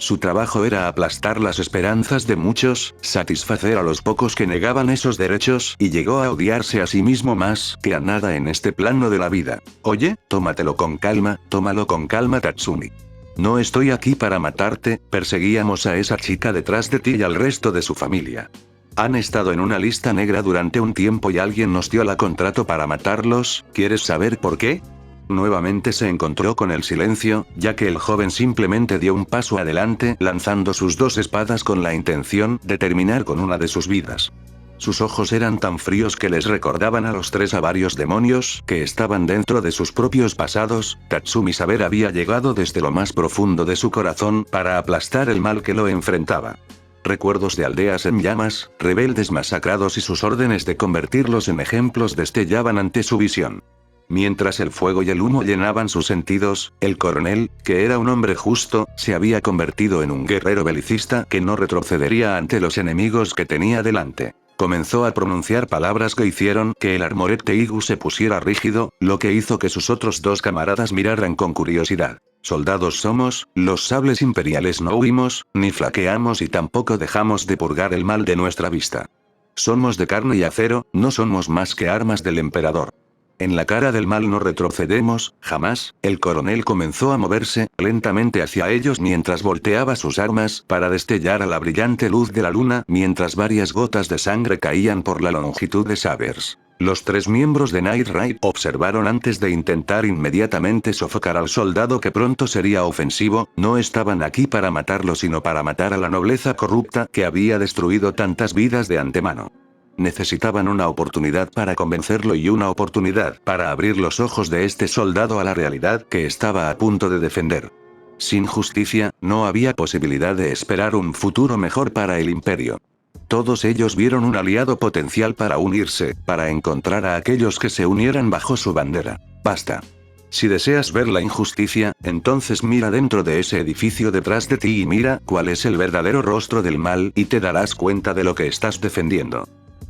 Su trabajo era aplastar las esperanzas de muchos, satisfacer a los pocos que negaban esos derechos, y llegó a odiarse a sí mismo más que a nada en este plano de la vida. Oye, tómalo con calma, tómalo con calma, Tatsumi. No estoy aquí para matarte, perseguíamos a esa chica detrás de ti y al resto de su familia. Han estado en una lista negra durante un tiempo y alguien nos dio la contrato para matarlos, ¿quieres saber por qué? Nuevamente se encontró con el silencio, ya que el joven simplemente dio un paso adelante, lanzando sus dos espadas con la intención de terminar con una de sus vidas. Sus ojos eran tan fríos que les recordaban a los tres a varios demonios que estaban dentro de sus propios pasados. Tatsumi Saber había llegado desde lo más profundo de su corazón para aplastar el mal que lo enfrentaba. Recuerdos de aldeas en llamas, rebeldes masacrados y sus órdenes de convertirlos en ejemplos destellaban ante su visión. Mientras el fuego y el humo llenaban sus sentidos, el coronel, que era un hombre justo, se había convertido en un guerrero belicista que no retrocedería ante los enemigos que tenía delante. Comenzó a pronunciar palabras que hicieron que el armoret Teigu se pusiera rígido, lo que hizo que sus otros dos camaradas miraran con curiosidad. Soldados somos, los sables imperiales no huimos, ni flaqueamos y tampoco dejamos de purgar el mal de nuestra vista. Somos de carne y acero, no somos más que armas del emperador. En la cara del mal no retrocedemos, jamás. El coronel comenzó a moverse lentamente hacia ellos mientras volteaba sus armas para destellar a la brillante luz de la luna mientras varias gotas de sangre caían por la longitud de sabers. Los tres miembros de Night Raid observaron antes de intentar inmediatamente sofocar al soldado que pronto sería ofensivo. No estaban aquí para matarlo sino para matar a la nobleza corrupta que había destruido tantas vidas de antemano. Necesitaban una oportunidad para convencerlo y una oportunidad para abrir los ojos de este soldado a la realidad que estaba a punto de defender. Sin justicia, no había posibilidad de esperar un futuro mejor para el imperio. Todos ellos vieron un aliado potencial para unirse, para encontrar a aquellos que se unieran bajo su bandera. Basta. Si deseas ver la injusticia, entonces mira dentro de ese edificio detrás de ti y mira cuál es el verdadero rostro del mal y te darás cuenta de lo que estás defendiendo.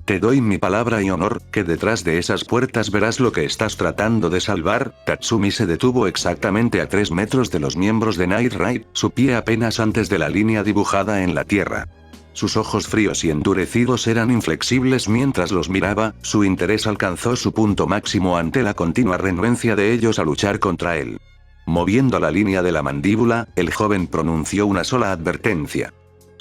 Te doy mi palabra y honor, que detrás de esas puertas verás lo que estás tratando de salvar. Tatsumi se detuvo exactamente a 3 metros de los miembros de Night Raid, su pie apenas antes de la línea dibujada en la tierra. Sus ojos fríos y endurecidos eran inflexibles mientras los miraba, su interés alcanzó su punto máximo ante la continua renuencia de ellos a luchar contra él. Moviendo la línea de la mandíbula, el joven pronunció una sola advertencia.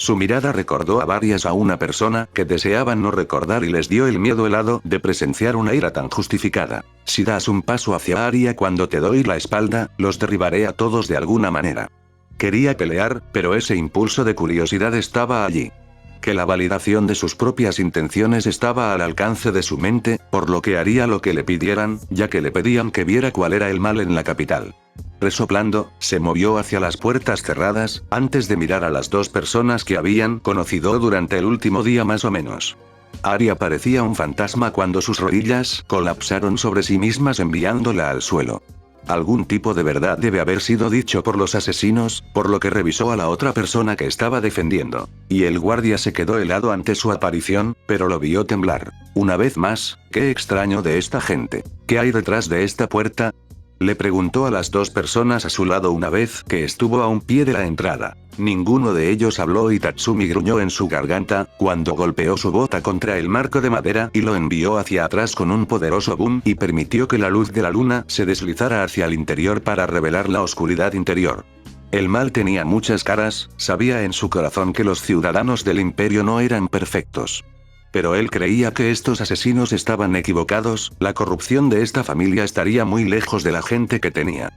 Su mirada recordó a varias a una persona que deseaban no recordar y les dio el miedo helado de presenciar una ira tan justificada. Si das un paso hacia Aria cuando te doy la espalda, los derribaré a todos de alguna manera. Quería pelear, pero ese impulso de curiosidad estaba allí. Que la validación de sus propias intenciones estaba al alcance de su mente, por lo que haría lo que le pidieran, ya que le pedían que viera cuál era el mal en la capital. Resoplando, se movió hacia las puertas cerradas, antes de mirar a las dos personas que habían conocido durante el último día más o menos. Aria parecía un fantasma cuando sus rodillas colapsaron sobre sí mismas enviándola al suelo. Algún tipo de verdad debe haber sido dicho por los asesinos, por lo que revisó a la otra persona que estaba defendiendo. Y el guardia se quedó helado ante su aparición, pero lo vio temblar. Una vez más, qué extraño de esta gente. ¿Qué hay detrás de esta puerta? Le preguntó a las dos personas a su lado una vez que estuvo a un pie de la entrada. Ninguno de ellos habló y Tatsumi gruñó en su garganta, cuando golpeó su bota contra el marco de madera y lo envió hacia atrás con un poderoso boom y permitió que la luz de la luna se deslizara hacia el interior para revelar la oscuridad interior. El mal tenía muchas caras, sabía en su corazón que los ciudadanos del imperio no eran perfectos. Pero él creía que estos asesinos estaban equivocados, la corrupción de esta familia estaría muy lejos de la gente que tenía.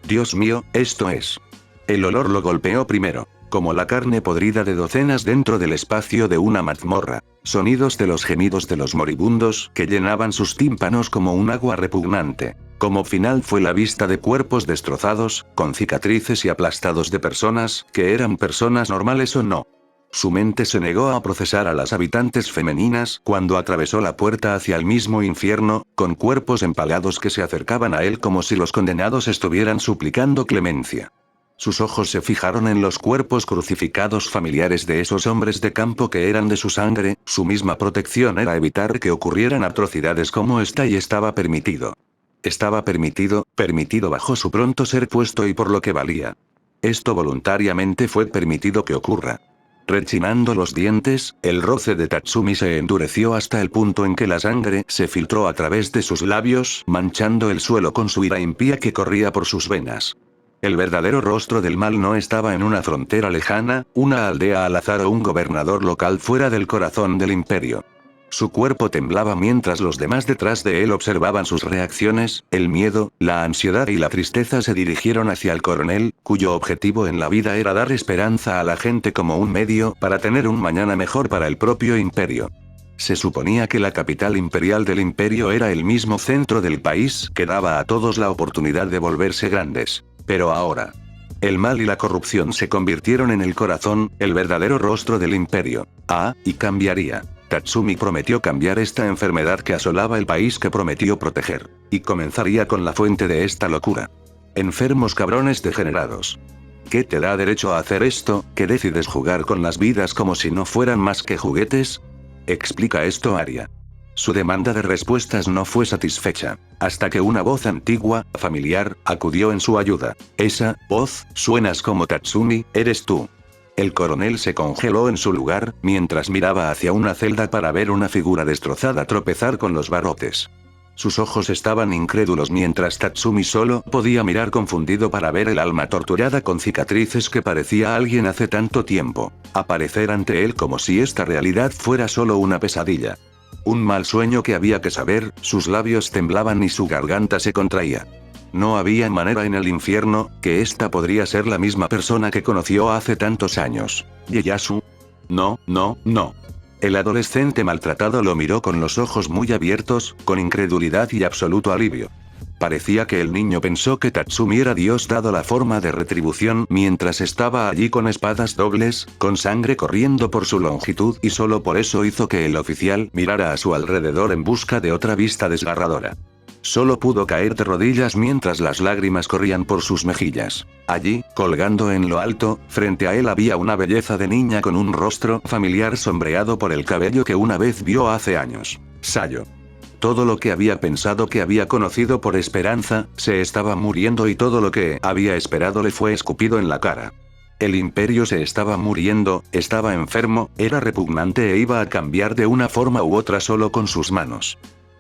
Dios mío, esto es. El olor lo golpeó primero, como la carne podrida de docenas dentro del espacio de una mazmorra. Sonidos de los gemidos de los moribundos que llenaban sus tímpanos como un agua repugnante. Como final fue la vista de cuerpos destrozados, con cicatrices y aplastados de personas, que eran personas normales o no. Su mente se negó a procesar a las habitantes femeninas cuando atravesó la puerta hacia el mismo infierno, con cuerpos empalados que se acercaban a él como si los condenados estuvieran suplicando clemencia. Sus ojos se fijaron en los cuerpos crucificados familiares de esos hombres de campo que eran de su sangre, su misma protección era evitar que ocurrieran atrocidades como esta y estaba permitido. Estaba permitido bajo su pronto ser puesto y por lo que valía. Esto voluntariamente fue permitido que ocurra. Rechinando los dientes, el roce de Tatsumi se endureció hasta el punto en que la sangre se filtró a través de sus labios, manchando el suelo con su ira impía que corría por sus venas. El verdadero rostro del mal no estaba en una frontera lejana, una aldea al azar o un gobernador local fuera del corazón del imperio. Su cuerpo temblaba mientras los demás detrás de él observaban sus reacciones, el miedo, la ansiedad y la tristeza se dirigieron hacia el coronel, cuyo objetivo en la vida era dar esperanza a la gente como un medio para tener un mañana mejor para el propio imperio. Se suponía que la capital imperial del imperio era el mismo centro del país que daba a todos la oportunidad de volverse grandes. Pero ahora, el mal y la corrupción se convirtieron en el corazón, el verdadero rostro del imperio. Y cambiaría. Tatsumi prometió cambiar esta enfermedad que asolaba el país que prometió proteger. Y comenzaría con la fuente de esta locura. Enfermos cabrones degenerados. ¿Qué te da derecho a hacer esto, que decides jugar con las vidas como si no fueran más que juguetes? Explica esto, Arya. Su demanda de respuestas no fue satisfecha, hasta que una voz antigua, familiar, acudió en su ayuda. Esa voz, suenas como Tatsumi, eres tú. El coronel se congeló en su lugar, mientras miraba hacia una celda para ver una figura destrozada tropezar con los barrotes. Sus ojos estaban incrédulos mientras Tatsumi solo podía mirar confundido para ver el alma torturada con cicatrices que parecía alguien hace tanto tiempo, aparecer ante él como si esta realidad fuera solo una pesadilla. Un mal sueño que había que saber, sus labios temblaban y su garganta se contraía. No había manera en el infierno, que esta podría ser la misma persona que conoció hace tantos años. ¿Ieyasu? No. El adolescente maltratado lo miró con los ojos muy abiertos, con incredulidad y absoluto alivio. Parecía que el niño pensó que Tatsumi era Dios dado la forma de retribución mientras estaba allí con espadas dobles, con sangre corriendo por su longitud y solo por eso hizo que el oficial mirara a su alrededor en busca de otra vista desgarradora. Solo pudo caer de rodillas mientras las lágrimas corrían por sus mejillas. Allí, colgando en lo alto, frente a él había una belleza de niña con un rostro familiar sombreado por el cabello que una vez vio hace años. Sayo. Todo lo que había pensado que había conocido por esperanza, se estaba muriendo y todo lo que había esperado le fue escupido en la cara. El imperio se estaba muriendo, estaba enfermo, era repugnante e iba a cambiar de una forma u otra solo con sus manos.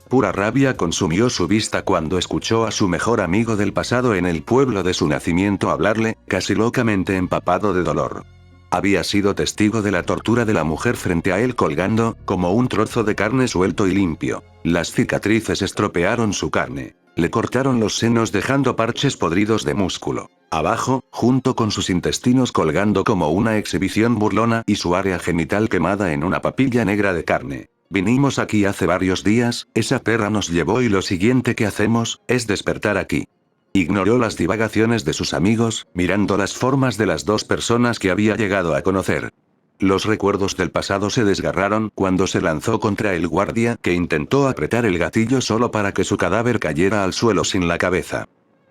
Pura rabia consumió su vista cuando escuchó a su mejor amigo del pasado en el pueblo de su nacimiento hablarle, casi locamente empapado de dolor. Había sido testigo de la tortura de la mujer frente a él colgando, como un trozo de carne suelto y limpio. Las cicatrices estropearon su carne. Le cortaron los senos dejando parches podridos de músculo. Abajo, junto con sus intestinos colgando como una exhibición burlona y su área genital quemada en una papilla negra de carne. Vinimos aquí hace varios días, esa perra nos llevó y lo siguiente que hacemos, es despertar aquí. Ignoró las divagaciones de sus amigos, mirando las formas de las dos personas que había llegado a conocer. Los recuerdos del pasado se desgarraron cuando se lanzó contra el guardia que intentó apretar el gatillo solo para que su cadáver cayera al suelo sin la cabeza.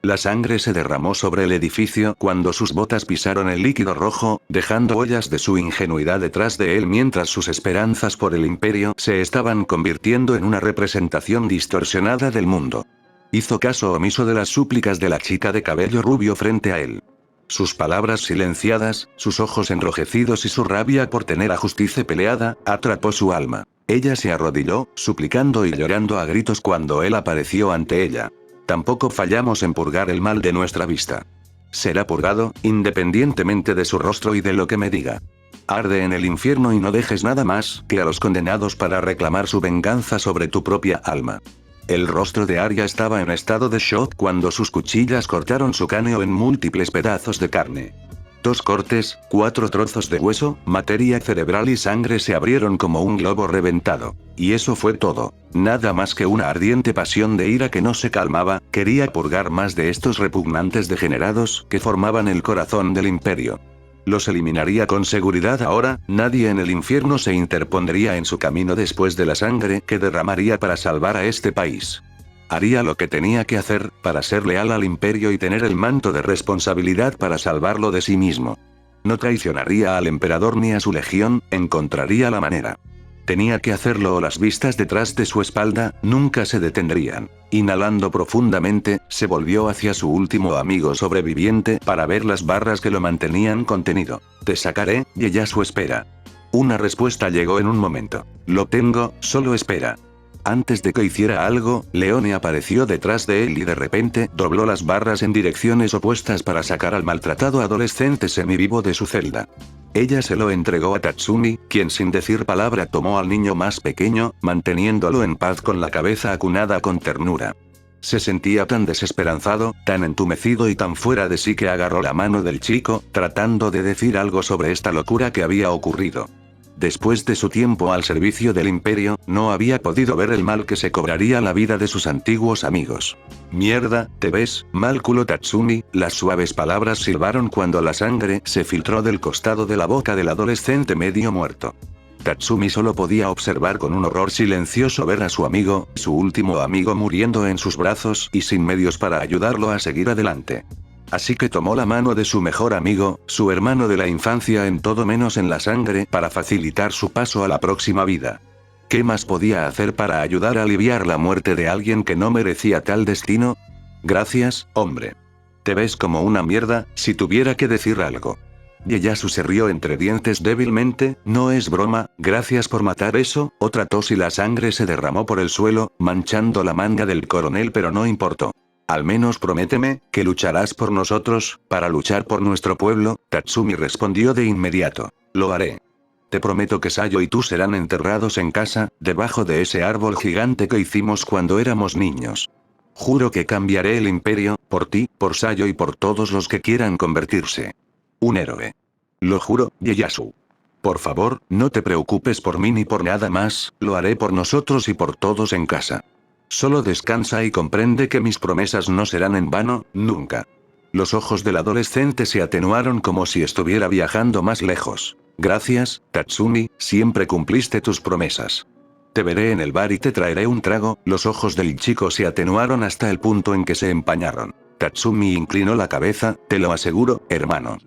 La sangre se derramó sobre el edificio cuando sus botas pisaron el líquido rojo, dejando huellas de su ingenuidad detrás de él mientras sus esperanzas por el imperio se estaban convirtiendo en una representación distorsionada del mundo. Hizo caso omiso de las súplicas de la chica de cabello rubio frente a él. Sus palabras silenciadas, sus ojos enrojecidos y su rabia por tener a Justice peleada, atrapó su alma. Ella se arrodilló, suplicando y llorando a gritos cuando él apareció ante ella. Tampoco fallamos en purgar el mal de nuestra vista. Será purgado, independientemente de su rostro y de lo que me diga. Arde en el infierno y no dejes nada más que a los condenados para reclamar su venganza sobre tu propia alma. El rostro de Arya estaba en estado de shock cuando sus cuchillas cortaron su cráneo en múltiples pedazos de carne. 2 cortes, 4 trozos de hueso, materia cerebral y sangre se abrieron como un globo reventado. Y eso fue todo. Nada más que una ardiente pasión de ira que no se calmaba, quería purgar más de estos repugnantes degenerados que formaban el corazón del imperio. Los eliminaría con seguridad ahora, nadie en el infierno se interpondría en su camino después de la sangre que derramaría para salvar a este país. Haría lo que tenía que hacer, para ser leal al imperio y tener el manto de responsabilidad para salvarlo de sí mismo. No traicionaría al emperador ni a su legión, encontraría la manera. Tenía que hacerlo o las vistas detrás de su espalda, nunca se detendrían. Inhalando profundamente, se volvió hacia su último amigo sobreviviente para ver las barras que lo mantenían contenido. Te sacaré, Ieyasu espera. Una respuesta llegó en un momento. Lo tengo, solo espera. Antes de que hiciera algo, Leone apareció detrás de él y de repente dobló las barras en direcciones opuestas para sacar al maltratado adolescente semivivo de su celda. Ella se lo entregó a Tatsumi, quien sin decir palabra tomó al niño más pequeño, manteniéndolo en paz con la cabeza acunada con ternura. Se sentía tan desesperanzado, tan entumecido y tan fuera de sí que agarró la mano del chico, tratando de decir algo sobre esta locura que había ocurrido. Después de su tiempo al servicio del imperio, no había podido ver el mal que se cobraría la vida de sus antiguos amigos. Mierda, ¿te ves, mal culo Tatsumi? Las suaves palabras silbaron cuando la sangre se filtró del costado de la boca del adolescente medio muerto. Tatsumi solo podía observar con un horror silencioso ver a su amigo, su último amigo muriendo en sus brazos y sin medios para ayudarlo a seguir adelante. Así que tomó la mano de su mejor amigo, su hermano de la infancia en todo menos en la sangre para facilitar su paso a la próxima vida. ¿Qué más podía hacer para ayudar a aliviar la muerte de alguien que no merecía tal destino? Gracias, hombre. Te ves como una mierda, si tuviera que decir algo. Ieyasu se rió entre dientes débilmente, no es broma, gracias por matar eso, otra tos y la sangre se derramó por el suelo, manchando la manga del coronel pero no importó. Al menos prométeme, que lucharás por nosotros, para luchar por nuestro pueblo, Tatsumi respondió de inmediato. Lo haré. Te prometo que Sayo y tú serán enterrados en casa, debajo de ese árbol gigante que hicimos cuando éramos niños. Juro que cambiaré el imperio, por ti, por Sayo y por todos los que quieran convertirse. Un héroe. Lo juro, Ieyasu. Por favor, no te preocupes por mí ni por nada más, lo haré por nosotros y por todos en casa. Solo descansa y comprende que mis promesas no serán en vano, nunca. Los ojos del adolescente se atenuaron como si estuviera viajando más lejos. Gracias, Tatsumi, siempre cumpliste tus promesas. Te veré en el bar y te traeré un trago. Los ojos del chico se atenuaron hasta el punto en que se empañaron. Tatsumi inclinó la cabeza, te lo aseguro, hermano.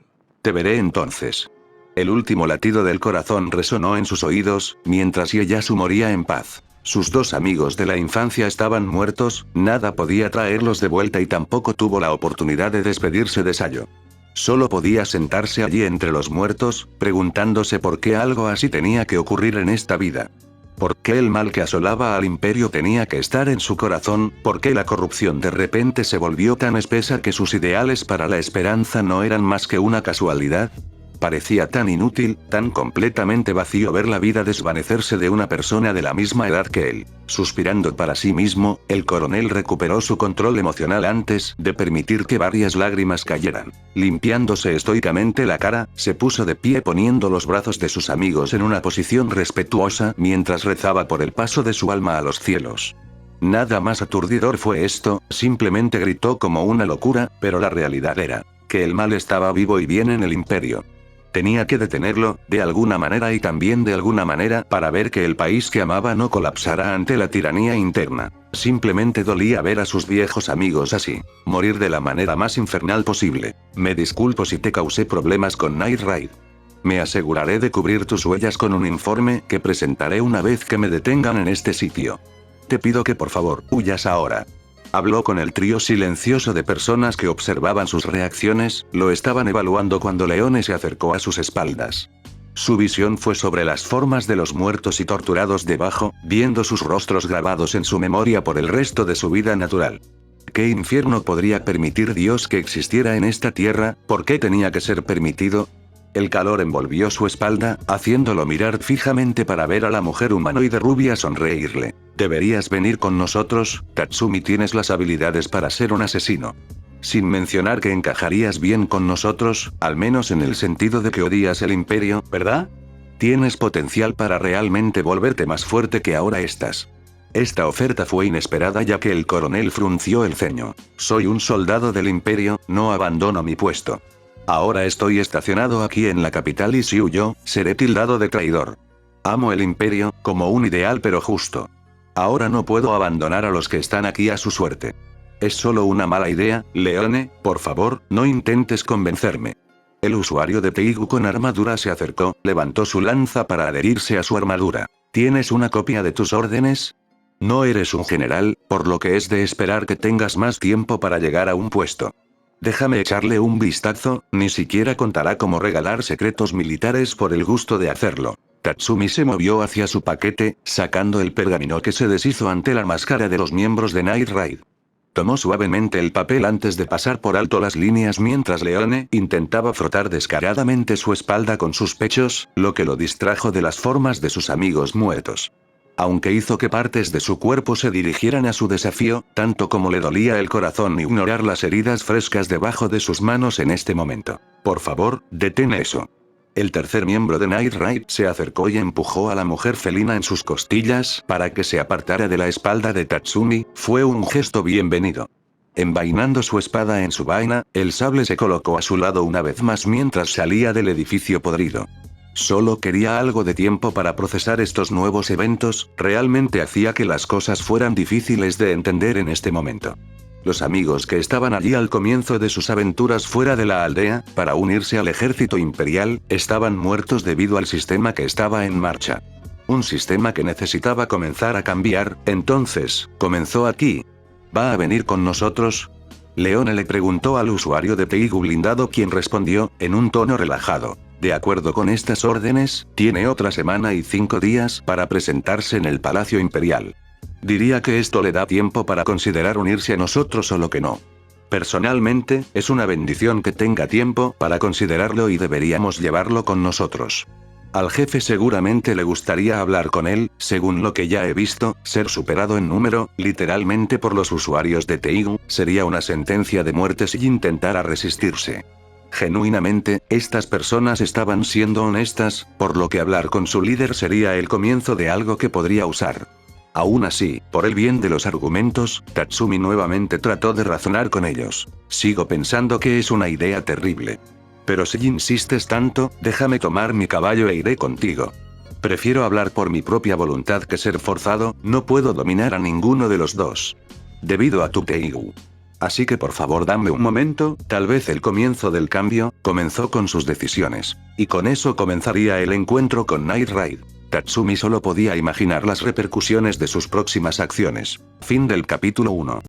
Te veré entonces. El último latido del corazón resonó en sus oídos, mientras Ieyasu moría en paz. Sus 2 amigos de la infancia estaban muertos, nada podía traerlos de vuelta y tampoco tuvo la oportunidad de despedirse de Sayo. Solo podía sentarse allí entre los muertos, preguntándose por qué algo así tenía que ocurrir en esta vida. ¿Por qué el mal que asolaba al imperio tenía que estar en su corazón? ¿Por qué la corrupción de repente se volvió tan espesa que sus ideales para la esperanza no eran más que una casualidad? Parecía tan inútil, tan completamente vacío ver la vida desvanecerse de una persona de la misma edad que él. Suspirando para sí mismo, el coronel recuperó su control emocional antes de permitir que varias lágrimas cayeran. Limpiándose estoicamente la cara, se puso de pie poniendo los brazos de sus amigos en una posición respetuosa mientras rezaba por el paso de su alma a los cielos. Nada más aturdidor fue esto, simplemente gritó como una locura, pero la realidad era que el mal estaba vivo y bien en el imperio. Tenía que detenerlo, de alguna manera y también de alguna manera, para ver que el país que amaba no colapsara ante la tiranía interna. Simplemente dolía ver a sus viejos amigos así. Morir de la manera más infernal posible. Me disculpo si te causé problemas con Night Raid. Me aseguraré de cubrir tus huellas con un informe que presentaré una vez que me detengan en este sitio. Te pido que por favor, huyas ahora. Habló con el trío silencioso de personas que observaban sus reacciones, lo estaban evaluando cuando Leone se acercó a sus espaldas. Su visión fue sobre las formas de los muertos y torturados debajo, viendo sus rostros grabados en su memoria por el resto de su vida natural. ¿Qué infierno podría permitir Dios que existiera en esta tierra? ¿Por qué tenía que ser permitido? El calor envolvió su espalda, haciéndolo mirar fijamente para ver a la mujer humanoide rubia sonreírle. Deberías venir con nosotros, Tatsumi, tienes las habilidades para ser un asesino. Sin mencionar que encajarías bien con nosotros, al menos en el sentido de que odias el imperio, ¿verdad? Tienes potencial para realmente volverte más fuerte que ahora estás. Esta oferta fue inesperada ya que el coronel frunció el ceño. Soy un soldado del imperio, no abandono mi puesto. Ahora estoy estacionado aquí en la capital y si huyo, seré tildado de traidor. Amo el imperio, como un ideal pero justo. Ahora no puedo abandonar a los que están aquí a su suerte. Es solo una mala idea, Leone, por favor, no intentes convencerme. El usuario de Teigu con armadura se acercó, levantó su lanza para adherirse a su armadura. ¿Tienes una copia de tus órdenes? No eres un general, por lo que es de esperar que tengas más tiempo para llegar a un puesto. Déjame echarle un vistazo, ni siquiera contará cómo regalar secretos militares por el gusto de hacerlo. Tatsumi se movió hacia su paquete, sacando el pergamino que se deshizo ante la máscara de los miembros de Night Raid. Tomó suavemente el papel antes de pasar por alto las líneas mientras Leone intentaba frotar descaradamente su espalda con sus pechos, lo que lo distrajo de las formas de sus amigos muertos. Aunque hizo que partes de su cuerpo se dirigieran a su desafío, tanto como le dolía el corazón ignorar las heridas frescas debajo de sus manos en este momento. Por favor, detén eso. El tercer miembro de Night Raid se acercó y empujó a la mujer felina en sus costillas para que se apartara de la espalda de Tatsumi, fue un gesto bienvenido. Envainando su espada en su vaina, el sable se colocó a su lado una vez más mientras salía del edificio podrido. Solo quería algo de tiempo para procesar estos nuevos eventos, realmente hacía que las cosas fueran difíciles de entender en este momento. Los amigos que estaban allí al comienzo de sus aventuras fuera de la aldea, para unirse al ejército imperial, estaban muertos debido al sistema que estaba en marcha. Un sistema que necesitaba comenzar a cambiar, entonces, comenzó aquí. ¿Va a venir con nosotros? Leone le preguntó al usuario de Teigu blindado, quien respondió, en un tono relajado. De acuerdo con estas órdenes, tiene otra semana y 5 días para presentarse en el Palacio Imperial. Diría que esto le da tiempo para considerar unirse a nosotros o lo que no. Personalmente, es una bendición que tenga tiempo para considerarlo y deberíamos llevarlo con nosotros. Al jefe seguramente le gustaría hablar con él, según lo que ya he visto, ser superado en número, literalmente por los usuarios de Teigu, sería una sentencia de muerte si intentara resistirse. Genuinamente, estas personas estaban siendo honestas, por lo que hablar con su líder sería el comienzo de algo que podría usar. Aún así, por el bien de los argumentos, Tatsumi nuevamente trató de razonar con ellos. Sigo pensando que es una idea terrible. Pero si insistes tanto, déjame tomar mi caballo e iré contigo. Prefiero hablar por mi propia voluntad que ser forzado, no puedo dominar a ninguno de los dos. Debido a tu Teigu. Así que por favor dame un momento, tal vez el comienzo del cambio, comenzó con sus decisiones. Y con eso comenzaría el encuentro con Night Raid. Tatsumi solo podía imaginar las repercusiones de sus próximas acciones. Fin del capítulo 1.